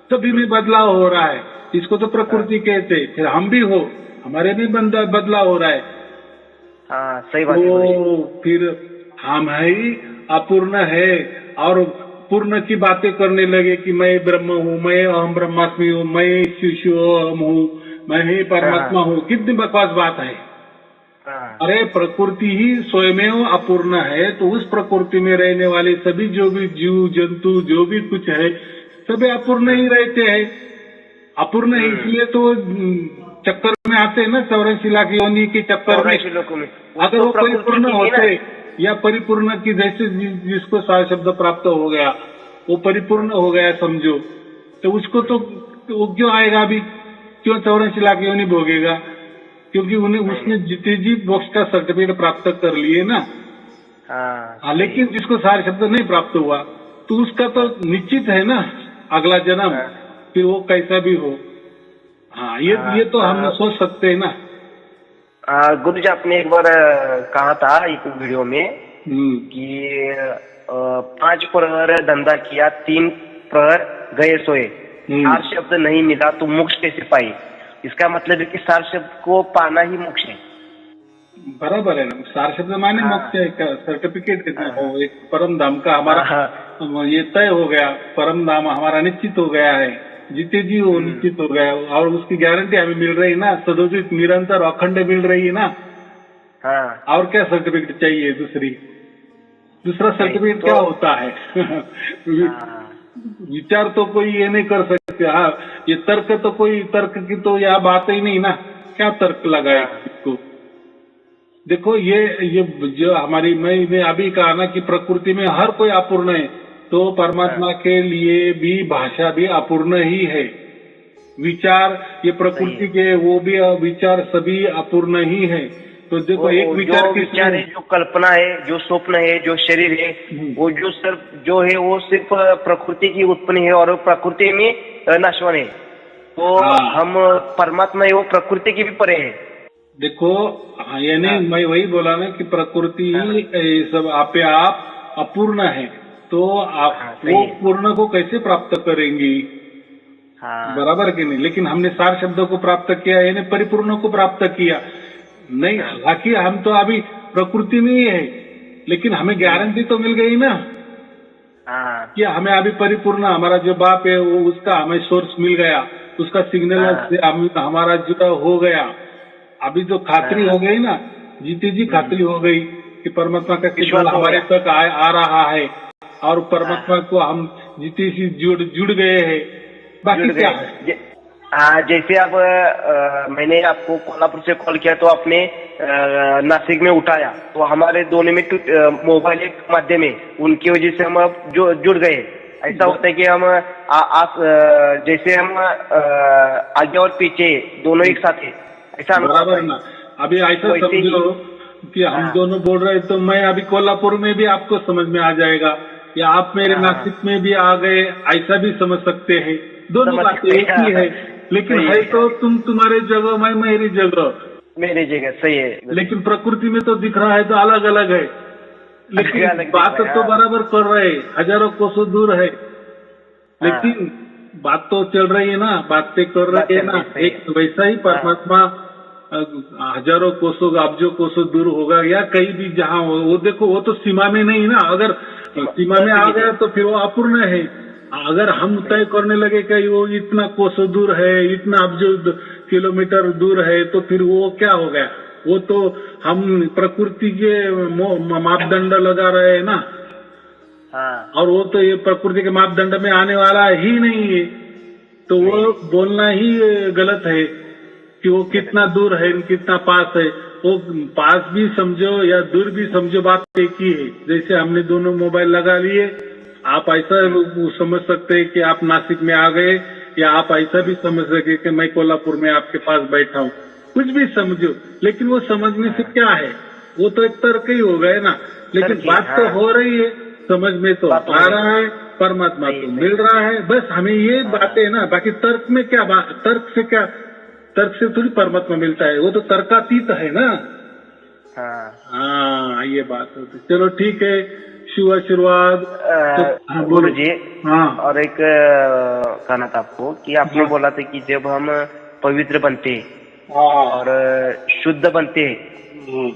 सभी में बदलाव हो रहा है, इसको तो प्रकृति कहते हैं। फिर हम भी हो, हमारे में बदलाव हो रहा है। हाँ सही बात है गुरुजी। तो फिर हम ही अपूर्ण है और पूर्ण की बातें करने लगे कि मैं ब्रह्म हूँ, मैं अहम ब्रह्मास्मि हूँ, मैं शिशु अहम हूँ, मैं ही परमात्मा हूँ। कितनी बकवास बात है। हाँ अरे प्रकृति ही स्वयं अपूर्ण है, तो उस प्रकृति में रहने वाले सभी जो भी जीव जंतु जो भी कुछ है सभी अपूर्ण ही रहते हैं। अपूर्ण है इसलिए तो चक्कर में आते हैं ना, 84 लाख योनि के चक्कर में। 84 लोगों में अगर वो परिपूर्ण होते या परिपूर्ण की जैसे जिसको सार शब्द प्राप्त हो गया वो परिपूर्ण हो गया समझो, तो उसको तो वो क्यों आएगा अभी, क्यों 84 लाख योनि भोगेगा? क्योंकि उन्हें उसने जितने जी मोक्ष का सर्टिफिकेट प्राप्त कर लिए ना। हाँ लेकिन जिसको सार शब्द नहीं प्राप्त हुआ तो उसका तो निश्चित है ना अगला जन्म, फिर वो कैसा भी हो। हाँ ये तो हम सोच सकते हैं ना। गुरुजी आपने एक बार कहा था एक वीडियो में कि 5 प्रहर धंधा किया, 3 प्रहर गए सोए, सार शब्द नहीं मिला तो मोक्ष कैसे पाई? इसका मतलब है कि सार शब्द को पाना ही मोक्ष है। बराबर है ना, सार शब्द माने मोक्ष है, सर्टिफिकेट एक परम धाम का हमारा ये तय हो गया, परम धाम हमारा निश्चित हो गया है, जितने जी वो निश्चित हो गया और उसकी गारंटी हमें मिल रही है ना, सदोदित निरंतर अखंड मिल रही है ना। और क्या सर्टिफिकेट चाहिए? दूसरा सर्टिफिकेट क्या होता है? विचार तो कोई ये नहीं कर सकते। हाँ ये तर्क तो कोई तर्क की तो यह बात ही नहीं ना, क्या तर्क लगाए इसको? देखो ये जो हमारी मैं अभी कहा ना कि प्रकृति में हर कोई अपूर्ण है, तो परमात्मा के लिए भी भाषा भी अपूर्ण ही है। विचार ये प्रकृति के वो भी विचार सभी अपूर्ण ही है। तो देखो एक विचार है, जो कल्पना है, जो स्वप्न है, जो शरीर है, वो जो सिर्फ जो है वो सिर्फ प्रकृति की उत्पन्न है और प्रकृति में नश्वर है। तो हम परमात्मा है वो प्रकृति की भी परे है। देखो यानी मैं वही बोला ना कि प्रकृति सब आपे आप अपूर्ण है, तो आप वो पूर्ण को कैसे प्राप्त करेंगी? बराबर कि नहीं? लेकिन हमने सार शब्दों को प्राप्त किया, यानी परिपूर्ण को प्राप्त किया नहीं। हालांकि हम तो अभी प्रकृति में ही है, लेकिन हमें गारंटी तो मिल गई ना कि हमें अभी परिपूर्ण हमारा जो बाप है वो उसका हमें सोर्स मिल गया, उसका सिग्नल हमारा जुड़ा हो गया। अभी तो खातरी हो गई ना, जीती जी खातरी हो गई कि परमात्मा का सिग्नल हमारे तक आ रहा है और परमात्मा को हम जीती सी जुड़ गए हैं। बाकी क्या है? जैसे अब मैंने आपको कोल्हापुर से कॉल किया तो आपने नासिक में उठाया, तो हमारे दोनों में मोबाइल एक माध्यम है, उनकी वजह से हम अब जुड़ गए। ऐसा होता है कि हम जैसे हम आगे और पीछे दोनों एक साथ है, ऐसा बराबर ना। अभी ऐसा समझो कि हम दोनों बोल रहे तो मैं अभी कोल्हापुर में भी आपको समझ में आ जाएगा, या आप मेरे नासिक में भी आ गए, ऐसा भी समझ सकते हैं। दोनों बातें एक ही है, लेकिन है तो तुम तुम्हारे जगह, मैं मेरी जगह, सही है। लेकिन प्रकृति में तो दिख रहा है तो अलग अलग है, लेकिन बात तो बराबर कर रहे, हजारों कोसों दूर है, लेकिन बात तो चल रही है ना, बातें कर रहे हैं ना। एक वैसा ही परमात्मा हजारों कोसों अब्जों कोसों दूर होगा या कहीं भी जहाँ हो, वो देखो वो तो सीमा में नहीं ना। अगर सीमा में आ गया तो फिर वो अपूर्ण है। अगर हम तय करने लगे कि वो इतना कोसों दूर है, इतना अब्जों किलोमीटर दूर है, तो फिर वो क्या हो गया? वो तो हम प्रकृति के मापदंड लगा रहे हैं ना। और वो तो ये प्रकृति के मापदंड में आने वाला ही नहीं है, तो वो बोलना ही गलत है कि वो कितना दूर है कितना पास है। वो पास भी समझो या दूर भी समझो, बात एक ही है। जैसे हमने दोनों मोबाइल लगा लिए, आप ऐसा समझ सकते हैं कि आप नासिक में आ गए, या आप ऐसा भी समझ सके कि मैं कोल्हापुर में आपके पास बैठा हूँ। कुछ भी समझो, लेकिन वो समझने से क्या है? वो तो एक तर्क ही हो गए ना। लेकिन बात तो हो रही है, समझ में तो आ रहा है, परमात्मा तो मिल रहा है। बस हमें ये बातें ना, बाकी तर्क में क्या बात? तर्क से थोड़ी परमात्मा मिलता है, वो तो तर्कातीत है ना। हाँ ये बात होती। चलो ठीक है, शुभ आशीर्वाद। गुरु जी, और एक कहना था आपको कि आपने बोला था कि जब हम पवित्र बनते हाँ और शुद्ध बनते हैं,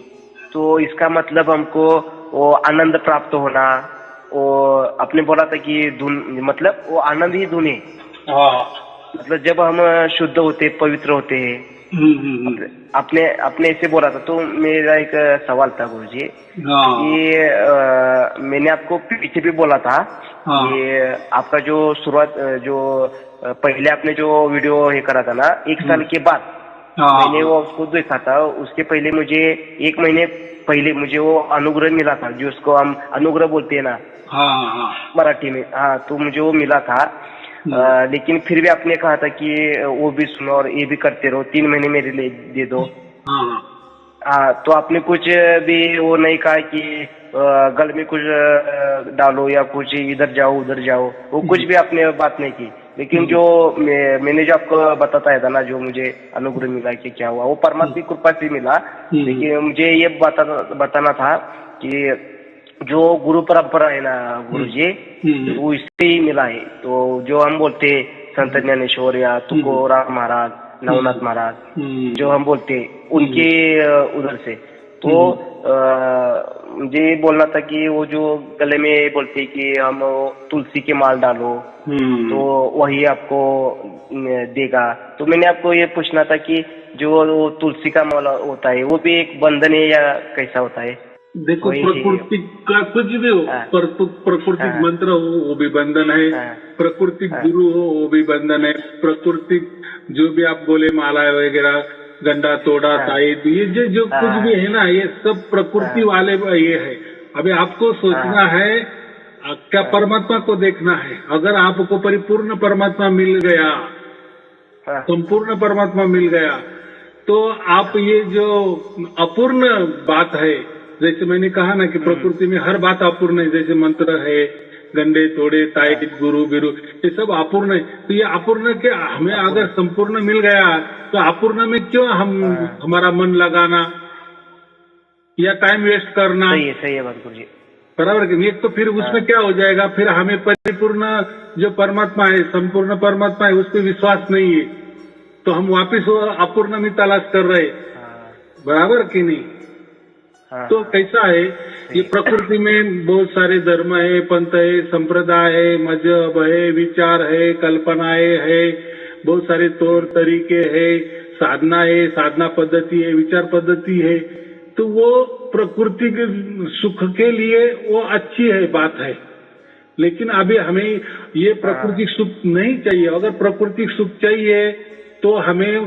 तो इसका मतलब हमको वो आनंद प्राप्त होना, वो आपने बोला था कि धुन, मतलब वो आनंद ही धुन है। हाँ मतलब जब हम शुद्ध होते, पवित्र होते हैं, आपने ऐसे बोला था। तो मेरा एक सवाल था गुरुजी कि मैंने आपको पीछे भी बोला था कि आपका जो शुरुआत, जो पहले आपने जो वीडियो ये करा था ना 1 साल के बाद, मैंने वो उसको देखा था। उसके पहले मुझे 1 महीने पहले मुझे वो अनुग्रह मिला था, जो उसको हम अनुग्रह बोलते हैं ना मराठी में। हाँ, तो मुझे वो मिला था। लेकिन फिर भी आपने कहा था कि वो भी सुनो और ये भी करते रहो, 3 महीने मेरे लिए दे दो। हाँ, तो आपने कुछ भी वो नहीं कहा कि गल में कुछ डालो या कुछ इधर जाओ उधर जाओ, वो कुछ भी आपने बात नहीं की। लेकिन जो मैंने जो आपको बताता था ना, जो मुझे अनुग्रह मिला कि क्या हुआ, वो परमात्मा की कृपा से मिला। लेकिन मुझे ये बताना था कि जो गुरु परंपरा है ना गुरुजी, वो इससे ही मिला है। तो जो हम बोलते संत ज्ञानेश्वर या तुकोराम महाराज, नवनाथ महाराज, जो हम बोलते उनके उधर से, तो मुझे बोलना था कि वो जो गले में बोलते कि हम तुलसी के माल डालो तो वही आपको देगा। तो मैंने आपको ये पूछना था कि जो तुलसी का माल होता है वो भी एक बंधन है या कैसा होता है? देखो, प्रकृति का कुछ भी हो, प्रकृतिक मंत्र हो वो भी बंधन है, प्रकृतिक गुरु हो वो भी बंधन है, प्रकृतिक जो भी आप बोले माला वगैरह, गंडा तोड़ा, ताईद, ये जो कुछ भी है ना, ये सब प्रकृति वाले ये है। अभी आपको सोचना है क्या परमात्मा को देखना है। अगर आपको परिपूर्ण परमात्मा मिल गया, संपूर्ण परमात्मा मिल गया, तो आप ये जो अपूर्ण बात है, जैसे मैंने कहा ना कि प्रकृति में हर बात अपूर्ण है, जैसे मंत्र है, गंडे तोड़े, ताईद, गुरु बिरु, ये सब अपूर्ण है। तो ये अपूर्ण के हमें अगर संपूर्ण मिल गया तो अपूर्ण में क्यों हमारा मन लगाना या टाइम वेस्ट करना? सही है बात गुरुजी, बराबर कि नहीं? एक तो फिर उसमें क्या हो जाएगा, फिर हमें परिपूर्ण जो परमात्मा है, संपूर्ण परमात्मा है, उस पर विश्वास नहीं है, तो हम वापिस अपूर्ण में तलाश कर रहे, बराबर कि नहीं? तो कैसा है, ये प्रकृति में बहुत सारे धर्म है, पंथ है, संप्रदाय है, मजहब है, विचार है, कल्पनाएं है, बहुत सारे तौर तरीके है, साधना है, साधना पद्धति है, विचार पद्धति है। तो वो प्रकृति के सुख के लिए वो अच्छी है, बात है। लेकिन अभी हमें ये प्राकृतिक सुख नहीं चाहिए। अगर प्राकृतिक सुख चाहिए तो हमें,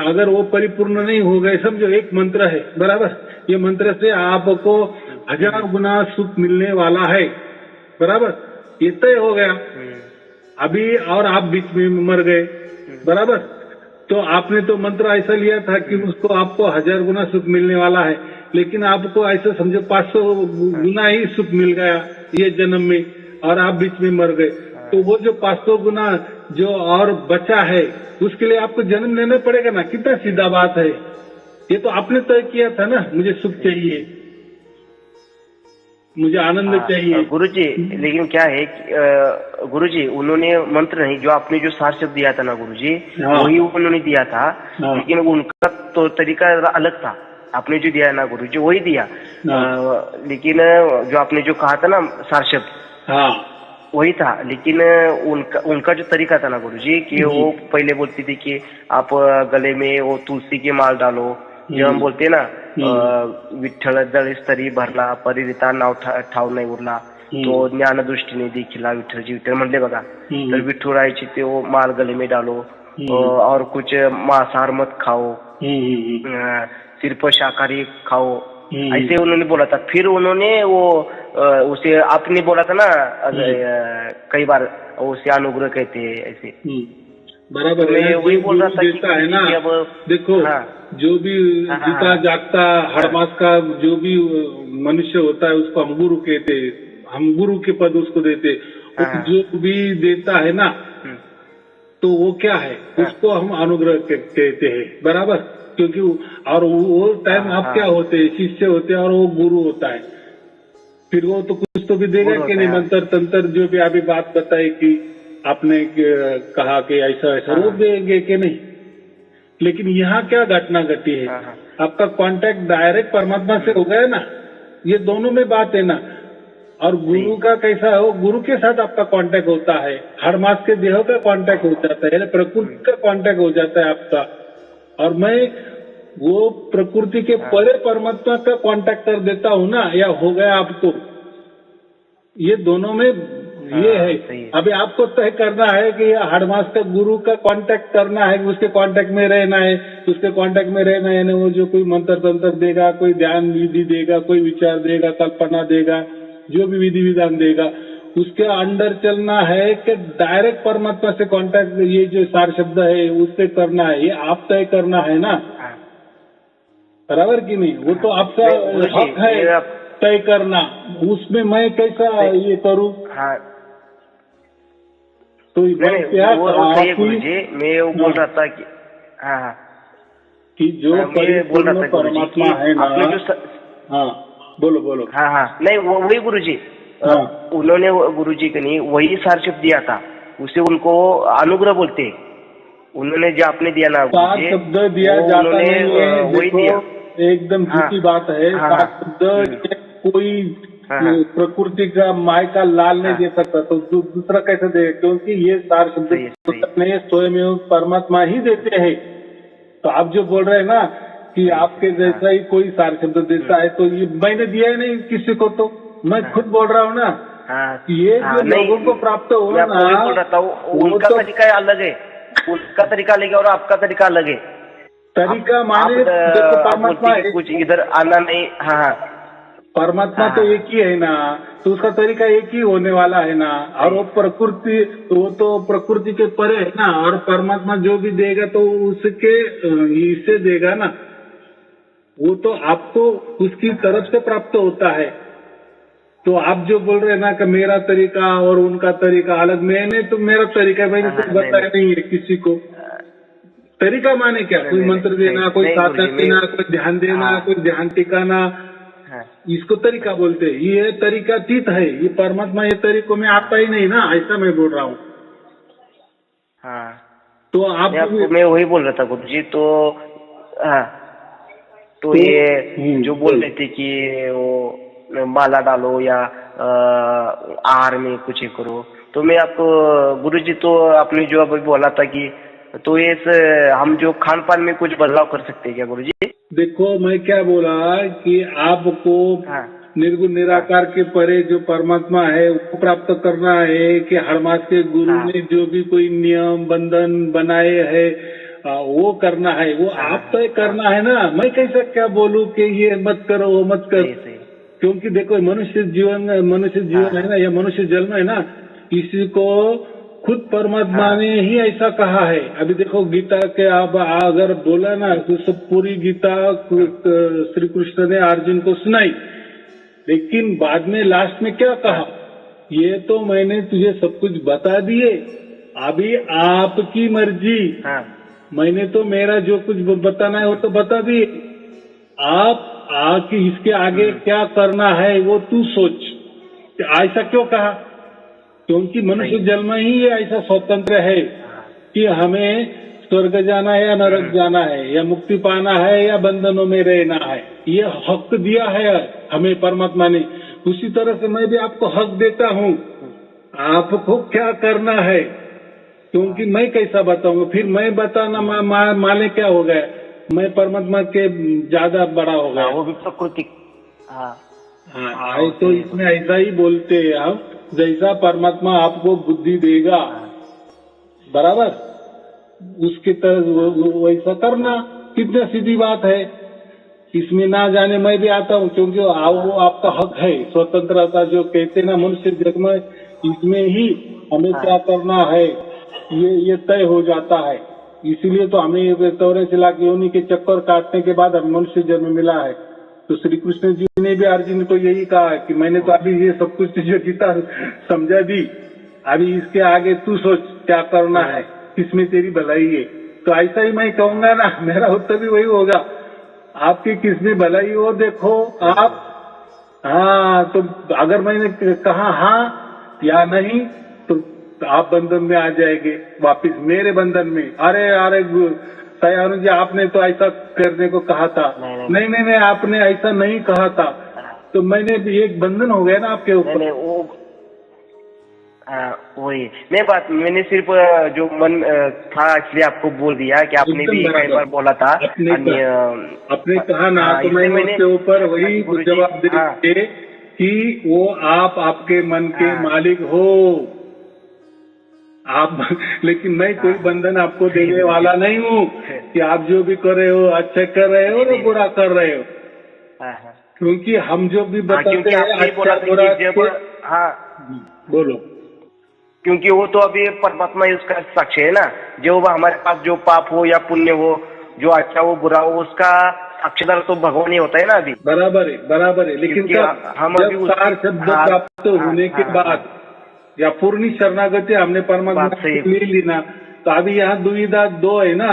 अगर वो परिपूर्ण नहीं हो गए, समझो एक मंत्र है, बराबर, ये मंत्र से आपको 1000 गुना सुख मिलने वाला है, बराबर, ये तय हो गया। अभी और आप बीच में मर गए, बराबर, तो आपने तो मंत्र ऐसा लिया था कि उसको आपको 1000 गुना सुख मिलने वाला है, लेकिन आपको ऐसा समझो 500 गुना ही सुख मिल गया ये जन्म में, और आप बीच में मर गए। तो वो जो 500 गुना जो और बचा है उसके लिए आपको जन्म लेना पड़ेगा ना। कितना सीधा बात है। ये तो आपने तय किया था ना, मुझे सुख चाहिए, मुझे आनंद चाहिए। गुरुजी, लेकिन क्या है गुरुजी, उन्होंने मंत्र नहीं, जो आपने जो सार शब्द दिया था ना गुरुजी, वही उन्होंने दिया था, लेकिन उनका तो तरीका अलग था। आपने जो दिया ना गुरुजी वही दिया, लेकिन जो आपने जो कहा था ना सार शब्द, वही था। लेकिन उनका जो तरीका था ना गुरुजी, कि वो पहले बोलती थी कि आप गले में वो तुलसी की माल डालो, जो हम बोलते ना विठ्ठल दळी स्तरी भरला, परिरिता नाव ठाव नाही उरला, तो ज्ञान दृष्टीने देखिला विठ्ठलजी विठ्ठल म्हणले बघा। तर विठुरायची ते वो माल गले में डालो, और कुछ मांसाहार मत खाओ, सिर्फ शाकाहारी खाओ, ऐसे उन्होंने बोला था। फिर उन्होंने वो उसे आपने बोला था ना कई बार, उसे अनुग्रह कहते हैं ऐसे, बराबर है। वही बोल रहा था देता है ना, देखो जो भी जीता जागता हर मास का जो भी मनुष्य होता है उसको हम गुरु कहते, हम गुरु के पद उसको देते। जो भी देता है ना, तो वो क्या है, उसको हम अनुग्रह कहते हैं, बराबर। क्योंकि और वो टाइम आप क्या होते हैं, शिष्य होते हैं, और वो गुरु होता है। फिर वो तो कुछ तो भी देगा कि नहीं, मंत्र तंत्र जो भी अभी बात बताई कि आपने कहा कि ऐसा ऐसा, वो देंगे कि नहीं? लेकिन यहाँ क्या घटना घटी है, आपका कांटेक्ट डायरेक्ट परमात्मा से हो गया ना, ये दोनों में बात है ना। और गुरु का कैसा हो, गुरु के साथ आपका कांटेक्ट होता है, हर मास के देह का कांटेक्ट हो जाता है, प्रकृति का कांटेक्ट हो जाता है आपका। और मैं वो प्रकृति के परे परमात्मा का कांटेक्ट कर देता हूँ ना, या हो गया आपको। ये दोनों में ये है। अभी आपको तय करना है कि हर मास का गुरु का कांटेक्ट करना है, उसके कांटेक्ट में रहना है, उसके कांटेक्ट में रहना है ना। वो जो कोई मंत्र तंत्र देगा, कोई ध्यान विधि देगा, कोई विचार देगा, कल्पना देगा, जो भी विधि विधान देगा, उसके अंडर चलना है कि डायरेक्ट परमात्मा से कांटेक्ट, ये जो सार शब्द है उससे करना है, ये आप तय करना है ना, बराबर की नहीं। वो तो आपका हक है तय करना, उसमें मैं कैसा ये करूँ। तो गुरु जी मैं वो बोल रहा था कि कि जो बोल रहा था परमात्मा है ना, बोलो। नहीं वही गुरु जी, उन्होंने गुरु जी को नहीं वही सार शब्द दिया था, उसे उनको अनुग्रह बोलते। उन्होंने जो आपने दिया ना सार शब्द दिया जाता है, वही दिया, एकदम झूठी बात है। सार शब्द कोई प्रकृति का माय का लाल नहीं दे सकता, तो दूसरा कैसे दे, क्योंकि ये सार शब्द अपने स्वयं परमात्मा ही देते हैं। तो आप जो बोल रहे हैं ना कि आपके जैसा ही कोई सार शब्द देता है, तो ये मैंने दिया ही नहीं किसी को, तो मैं खुद बोल रहा हूँ ना। ये जो लोगों को प्राप्त हो ना, बोल रहा था उनका तरीका अलग है, उनका तरीका अलग है और आपका तरीका अलग है। तरीका माने देखो, परमात्मा कुछ इधर आना नहीं। परमात्मा तो एक ही है ना, तो उसका तरीका एक ही होने वाला है ना। और वो प्रकृति, वो तो प्रकृति के परे है ना, और परमात्मा जो भी देगा तो उसके इससे देगा ना, वो तो आपको उसकी तरफ से प्राप्त होता है। तो आप जो बोल रहे हैं ना कि मेरा तरीका और उनका तरीका अलग, मैंने तो मेरा तरीका मैंने तो बताया नहीं है किसी को। तरीका माने क्या, कोई मंत्र देना, कोई साधना देना, कोई ध्यान देना, कोई ध्यान टिकाना, इसको तरीका बोलते हैं। ये तरीका तीत है, ये परमात्मा ये तरीकों में आता ही नहीं ना, ऐसा मैं बोल रहा हूँ। तो आप मैं वही बोल रहा था गुरु जी। तो ये जो बोल रहे थे कि वो माला डालो या आहार में कुछ करो, तो मैं आपको गुरु जी, तो आपने जो अभी बोला था कि तो ये हम जो खान पान में कुछ बदलाव कर सकते हैं क्या गुरु जी? देखो मैं क्या बोला कि आपको निर्गुण निराकार के परे जो परमात्मा है वो प्राप्त करना है, कि हर मास के गुरु ने जो भी कोई नियम बंधन बनाए है वो करना है, वो आप तय करना है ना। मैं कैसे क्या बोलूं कि ये मत करो वो मत करो, क्योंकि देखो मनुष्य जीवन है ना, या मनुष्य जन्म है ना, इसी को खुद परमात्मा ने ही ऐसा कहा है। अभी देखो गीता के आप अगर बोला ना तो सब पूरी गीता श्री कृष्ण ने अर्जुन को सुनाई, लेकिन बाद में लास्ट में क्या कहा, ये तो मैंने तुझे सब कुछ बता दिए, अभी आपकी मर्जी। मैंने तो मेरा जो कुछ बताना है वो तो बता दिए, आप आके इसके आगे क्या करना है वो तू सोच। ऐसा क्यों कहा, क्योंकि मनुष्य जन्म ही ऐसा स्वतंत्र है कि हमें स्वर्ग जाना है या नरक जाना है, या मुक्ति पाना है या बंधनों में रहना है, ये हक दिया है हमें परमात्मा ने। उसी तरह से मैं भी आपको हक देता हूँ, आपको क्या करना है, क्योंकि मैं कैसा बताऊंगा, फिर मैं बताना माने क्या हो गया, मैं परमात्मा के ज्यादा बड़ा हो गया। वो भी प्रकृति। तो इसमें ऐसा ही बोलते हैं हम, जैसा परमात्मा आपको बुद्धि देगा बराबर उसकी तरह वैसा करना। कितना सीधी बात है, इसमें ना जाने मैं भी आता हूँ, क्योंकि वो आपका हक है। स्वतंत्रता जो कहते ना मनुष्य जन्म, इसमें ही हमें क्या करना है ये तय हो जाता है। इसीलिए तो हमें 84 लाख योनि के चक्कर काटने के बाद हमें मनुष्य जन्म मिला है। तो श्री कृष्ण जी ने भी अर्जुन को यही कहा कि मैंने तो अभी ये सब कुछ तुझे गीता समझा दी, अभी इसके आगे तू सोच क्या करना है, किसमें तेरी भलाई है। तो ऐसा ही मैं कहूंगा ना, मेरा उत्तर भी वही होगा, आपकी किसमें भलाई हो देखो आप। तो अगर मैंने कहा हाँ या नहीं तो आप बंधन में आ जाएंगे, वापिस मेरे बंधन में। अरे सयानु जी आपने तो ऐसा करने को कहा था। नहीं, आपने ऐसा नहीं कहा था। तो मैंने भी एक बंधन हो गया ना आपके ऊपर। वही मैंने सिर्फ जो मन था इसलिए आपको बोल दिया कि आपने भी कई बार बोला था। आपने कहा ना, तो मैंने उसके ऊपर वही जवाब दे कि वो आप आपके मन के मालिक हो आप, लेकिन मैं कोई बंधन आपको देने वाला नहीं हूँ कि आप जो भी कर रहे हो अच्छा कर रहे हो या बुरा कर रहे हो, क्योंकि हम जो भी बताते हैं अच्छा बुरा। हाँ बोलो। क्योंकि वो तो अभी परमात्मा ही उसका साक्ष्य है ना, जो हमारे पास जो पाप हो या पुण्य हो, जो अच्छा हो बुरा हो, उसका साक्षीदार तो भगवान ही होता है ना अभी। बराबर है लेकिन हम जब 4 शब्द प्राप्त होने के बाद या पूर्णी शरणागति हमने परमात्मा ले ली ना, तो अभी यहाँ दुविधा 2 है ना।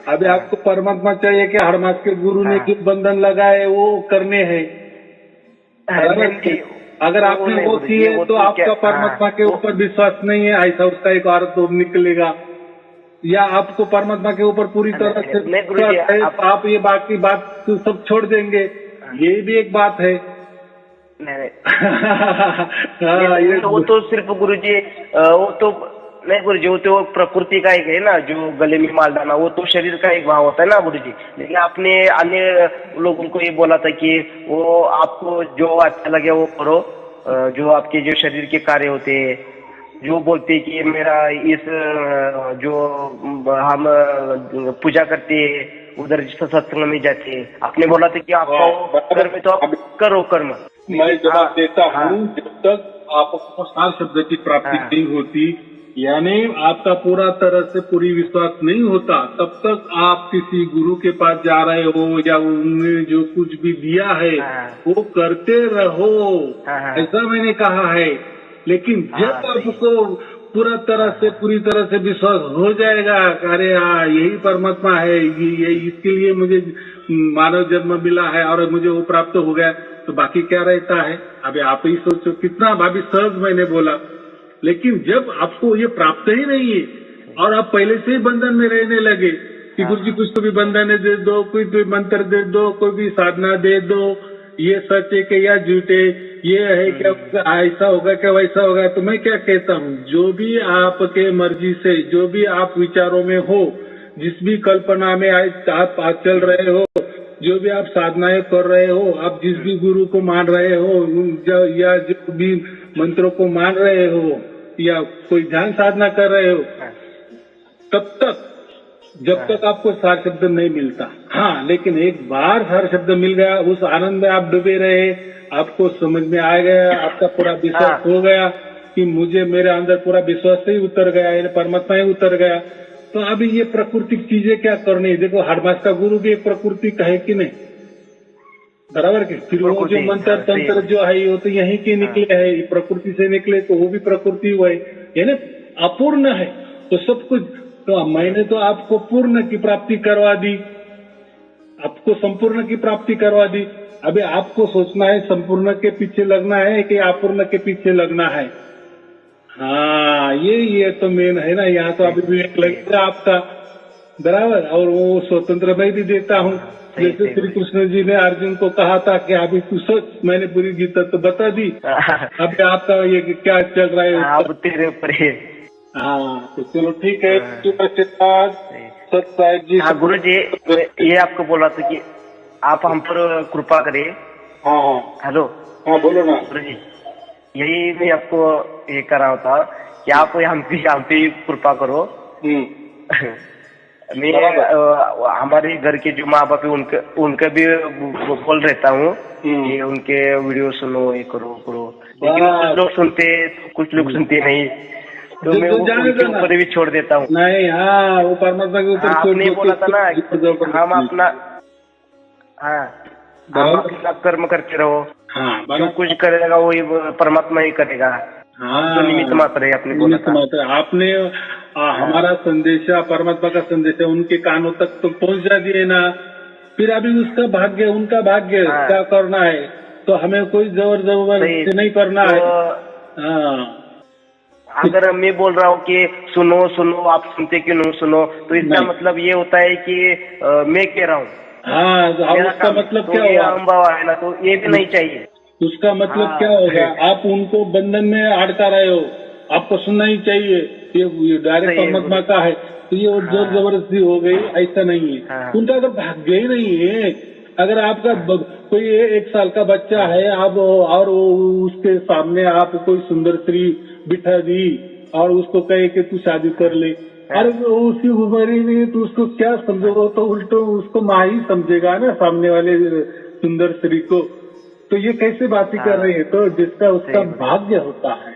अभी आपको परमात्मा चाहिए कि हर मास के गुरु ने जो बंधन लगाए वो करने हैं। अगर आपने वो किए तो आपका परमात्मा के ऊपर विश्वास नहीं है, ऐसा उसका एक अर्थ तो निकलेगा। या आपको परमात्मा के ऊपर पूरी तरह से विश्वास है, आप ये बाकी बात सब छोड़ देंगे, ये भी एक बात है। नहीं, वो तो सिर्फ गुरुजी वो तो नहीं गुरुजी, वो तो प्रकृति का एक है ना, जो गले में माल डालना, वो तो शरीर का एक भाव होता है ना गुरुजी। लेकिन आपने अन्य लोगों को ये बोला था कि वो आपको जो अच्छा लगे वो करो, जो आपके जो शरीर के कार्य होते हैं, जो बोलते हैं कि मेरा इस जो हम पूजा करते हैं उधर सत्संग में जाते हैं, आपने बोला था कि आपका कर्म तो आप करो कर्म। मैं जवाब देता हूँ, जब तक आपको 4 शब्द की प्राप्ति नहीं होती, यानी आपका पूरा तरह से पूरी विश्वास नहीं होता, तब तक आप किसी गुरु के पास जा रहे हो या उन्होंने जो कुछ भी दिया है वो करते रहो, ऐसा मैंने कहा है। लेकिन जब आपको पूरी तरह से विश्वास हो जाएगा, अरे हाँ यही परमात्मा है, ये इसके लिए मुझे मानव जन्म मिला है और मुझे वो प्राप्त हो गया, तो बाकी क्या रहता है। अभी आप ही सोचो, कितना भाभी सहज मैंने बोला। लेकिन जब आपको ये प्राप्त ही नहीं है और आप पहले से ही बंधन में रहने लगे कि गुरु जी कुछ तो भी बंधन दे दो, कोई भी मंत्र दे दो, कोई भी साधना दे दो, ये सच है कि या झूठे, ये है क्या ऐसा होगा क्या वैसा होगा, तो मैं क्या कहता हूँ, जो भी आपके मर्जी से, जो भी आप विचारों में हो, जिस भी कल्पना में आप चल रहे हो, जो भी आप साधनाएं कर रहे हो, आप जिस भी गुरु को मान रहे हो या जो भी मंत्रों को मान रहे हो या कोई ध्यान साधना कर रहे हो, तब तक जब तक आपको 4 शब्द नहीं मिलता। हाँ, लेकिन एक बार 4 शब्द मिल गया, उस आनंद में आप डूबे रहे, आपको समझ में आ गया, आपका पूरा विश्वास हो गया कि मुझे मेरे अंदर पूरा विश्वास ही उतर गया, परमात्मा ही उतर गया, तो अभी ये प्राकृतिक चीजें क्या करनी। देखो हरमास का गुरु भी एक प्राकृतिक है कि नहीं, बराबर के। फिर वो जो मंत्र तंत्र जो है वो तो यहीं के निकले है, प्रकृति से निकले, तो वो भी प्रकृति हुआ है, यानी अपूर्ण है तो सब कुछ। तो मैंने तो आपको पूर्ण की प्राप्ति करवा दी, आपको संपूर्ण की प्राप्ति करवा दी। अभी आपको सोचना है संपूर्ण के पीछे लगना है कि अपूर्ण के पीछे लगना है। हाँ, ये तो मेन है ना। यहाँ तो अभी विवेक लगेगा आपका, बराबर। और वो स्वतंत्र मैं भी देता हूँ, जैसे श्री कृष्ण जी ने अर्जुन को कहा था कि अभी तू सोच, मैंने पूरी गीता तो बता दी, अब आपका ये क्या चल रहा है अब तेरे ऊपर है। हाँ, तो चलो ठीक है। सत्साहिब जी। हाँ गुरु जी, ये आपको बोला था कि आप हम पर कृपा करें। हाँ हेलो। हाँ बोलो ना गुरु जी, यही मैं आपको ये कर रहा था कि आप हम पे कृपा करो। मैं हमारे घर के जो माँ बाप है उनका भी बोल रहता हूँ कि उनके वीडियो सुनो, ये करो, लेकिन कुछ लोग सुनते कुछ लोग सुनते नहीं, तो मैं उनके ऊपर भी छोड़ देता हूँ। नहीं, हाँ वो परमात्मा के ऊपर आपने बोला था ना हम अपना हम अपना कर्म करते रहो, जो कुछ करेगा वही परमात्मा ही करेगा। जो निमित्त मात्र है, आपने बोला था। आपने हमारा संदेश, परमात्मा का संदेश उनके कानों तक तो पहुंचा दिए ना। फिर अभी उसका भाग्य, उनका भाग्य क्या करना है, तो हमें कोई जबरदस्ती नहीं करना है। अगर मैं बोल रहा हूँ कि सुनो सुनो, आप सुनते क्यों नहीं सुनो, तो इसका नहीं। मतलब ये होता है कि मैं कह रहा हूँ। हाँ, तो मेरा उसका काम- मतलब तो क्या ये हुआ? अहम भाव है ना, तो ये भी नहीं चाहिए। उसका मतलब हाँ। क्या होगा? आप उनको बंधन में अड़का रहे हो, आपको सुनना ही चाहिए। ये डायरेक्ट सही है, परमात्मा का है, तो ये जोर हाँ। जबरदस्ती हो गई, ऐसा नहीं है। हाँ। उनका अगर भाग्य ही नहीं है, अगर आपका कोई 1 साल का बच्चा है, आप और उसके सामने आप कोई सुंदर स्त्री बिठा दी और उसको कहे कि तू शादी कर ले, हाँ। अरे वो उसकी उम्र ही नहीं, तो उसको क्या समझोगे? तो उल्टो उसको माँ ही समझेगा ना, सामने वाले सुंदर स्त्री को। तो ये कैसे बातें कर रहे हैं? तो जिसका उसका सही बात। भाग्य होता है,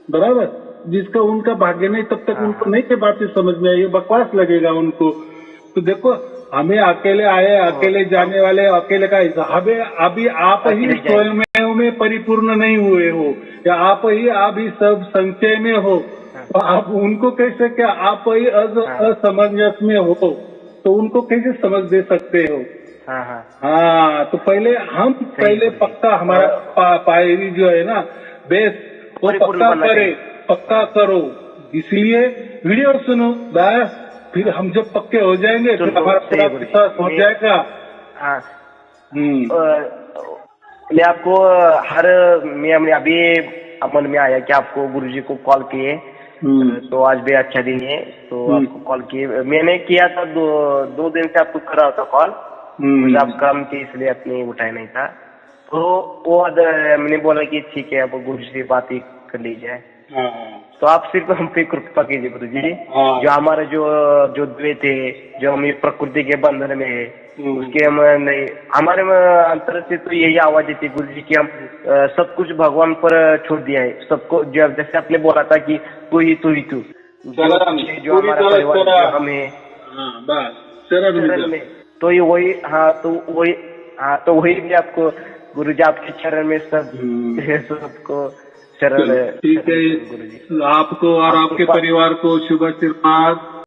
बराबर, जिसका उनका भाग्य नहीं, तब तक हाँ। उनको नहीं ये बातें समझ में आई, बकवास लगेगा उनको। तो देखो, हमें अकेले आए, अकेले जाने वाले, अकेले का हिसाब है। अभी आप ही अकेले जाए। स्वयं में परिपूर्ण नहीं हुए हो, या आप ही अभी सब संचय में हो, तो आप उनको कैसे, क्या आप ही असमंजस में हो, तो उनको कैसे समझ दे सकते हो? हाँ हाँ हाँ, तो पहले पक्का हमारा पायरी जो है ना, बेस, वो परिपूर्ण पक्का बनना करे, चाहिए। पक्का करो। इसलिए वीडियो सुनो बस, फिर हम जब पक्के हो जाएंगे, फिर सुनो, हमारा पूरा सही बोली। विश्वास हो जाएगा। हाँ। हम्म। मैं आपको मैं अभी मन में आया कि आपको गुरुजी को कॉल किए, तो आज भी अच्छा दिन है, तो आपको कॉल किए। मैंने किया था दो दिन से आपको कर रहा था कॉल, मुझे आप काम थी इसलिए आपने उठाया नहीं था। तो वो मैंने बोला कि ठीक है, अब गुरुजी से बात ही कर ली जाए। तो आप सिर्फ हम पे कृपा कीजिए गुरु जी। जो हमारे जो द्वैत है, जो हम प्रकृति के बंधन में है, उसके हम नहीं, हमारे अंतर से तो यही आवाज देती है गुरु जी की हम सब कुछ भगवान पर छोड़ दिया है सबको। जैसे आपने बोला था कि तू ही तू जो हमारा परिवार, जो हमें शरण में, तो ये वही, तो वही भी आपको गुरु जी आपके चरण में सबको शरण। ठीक है, आपको और आपके परिवार को शुभ आशीर्वाद।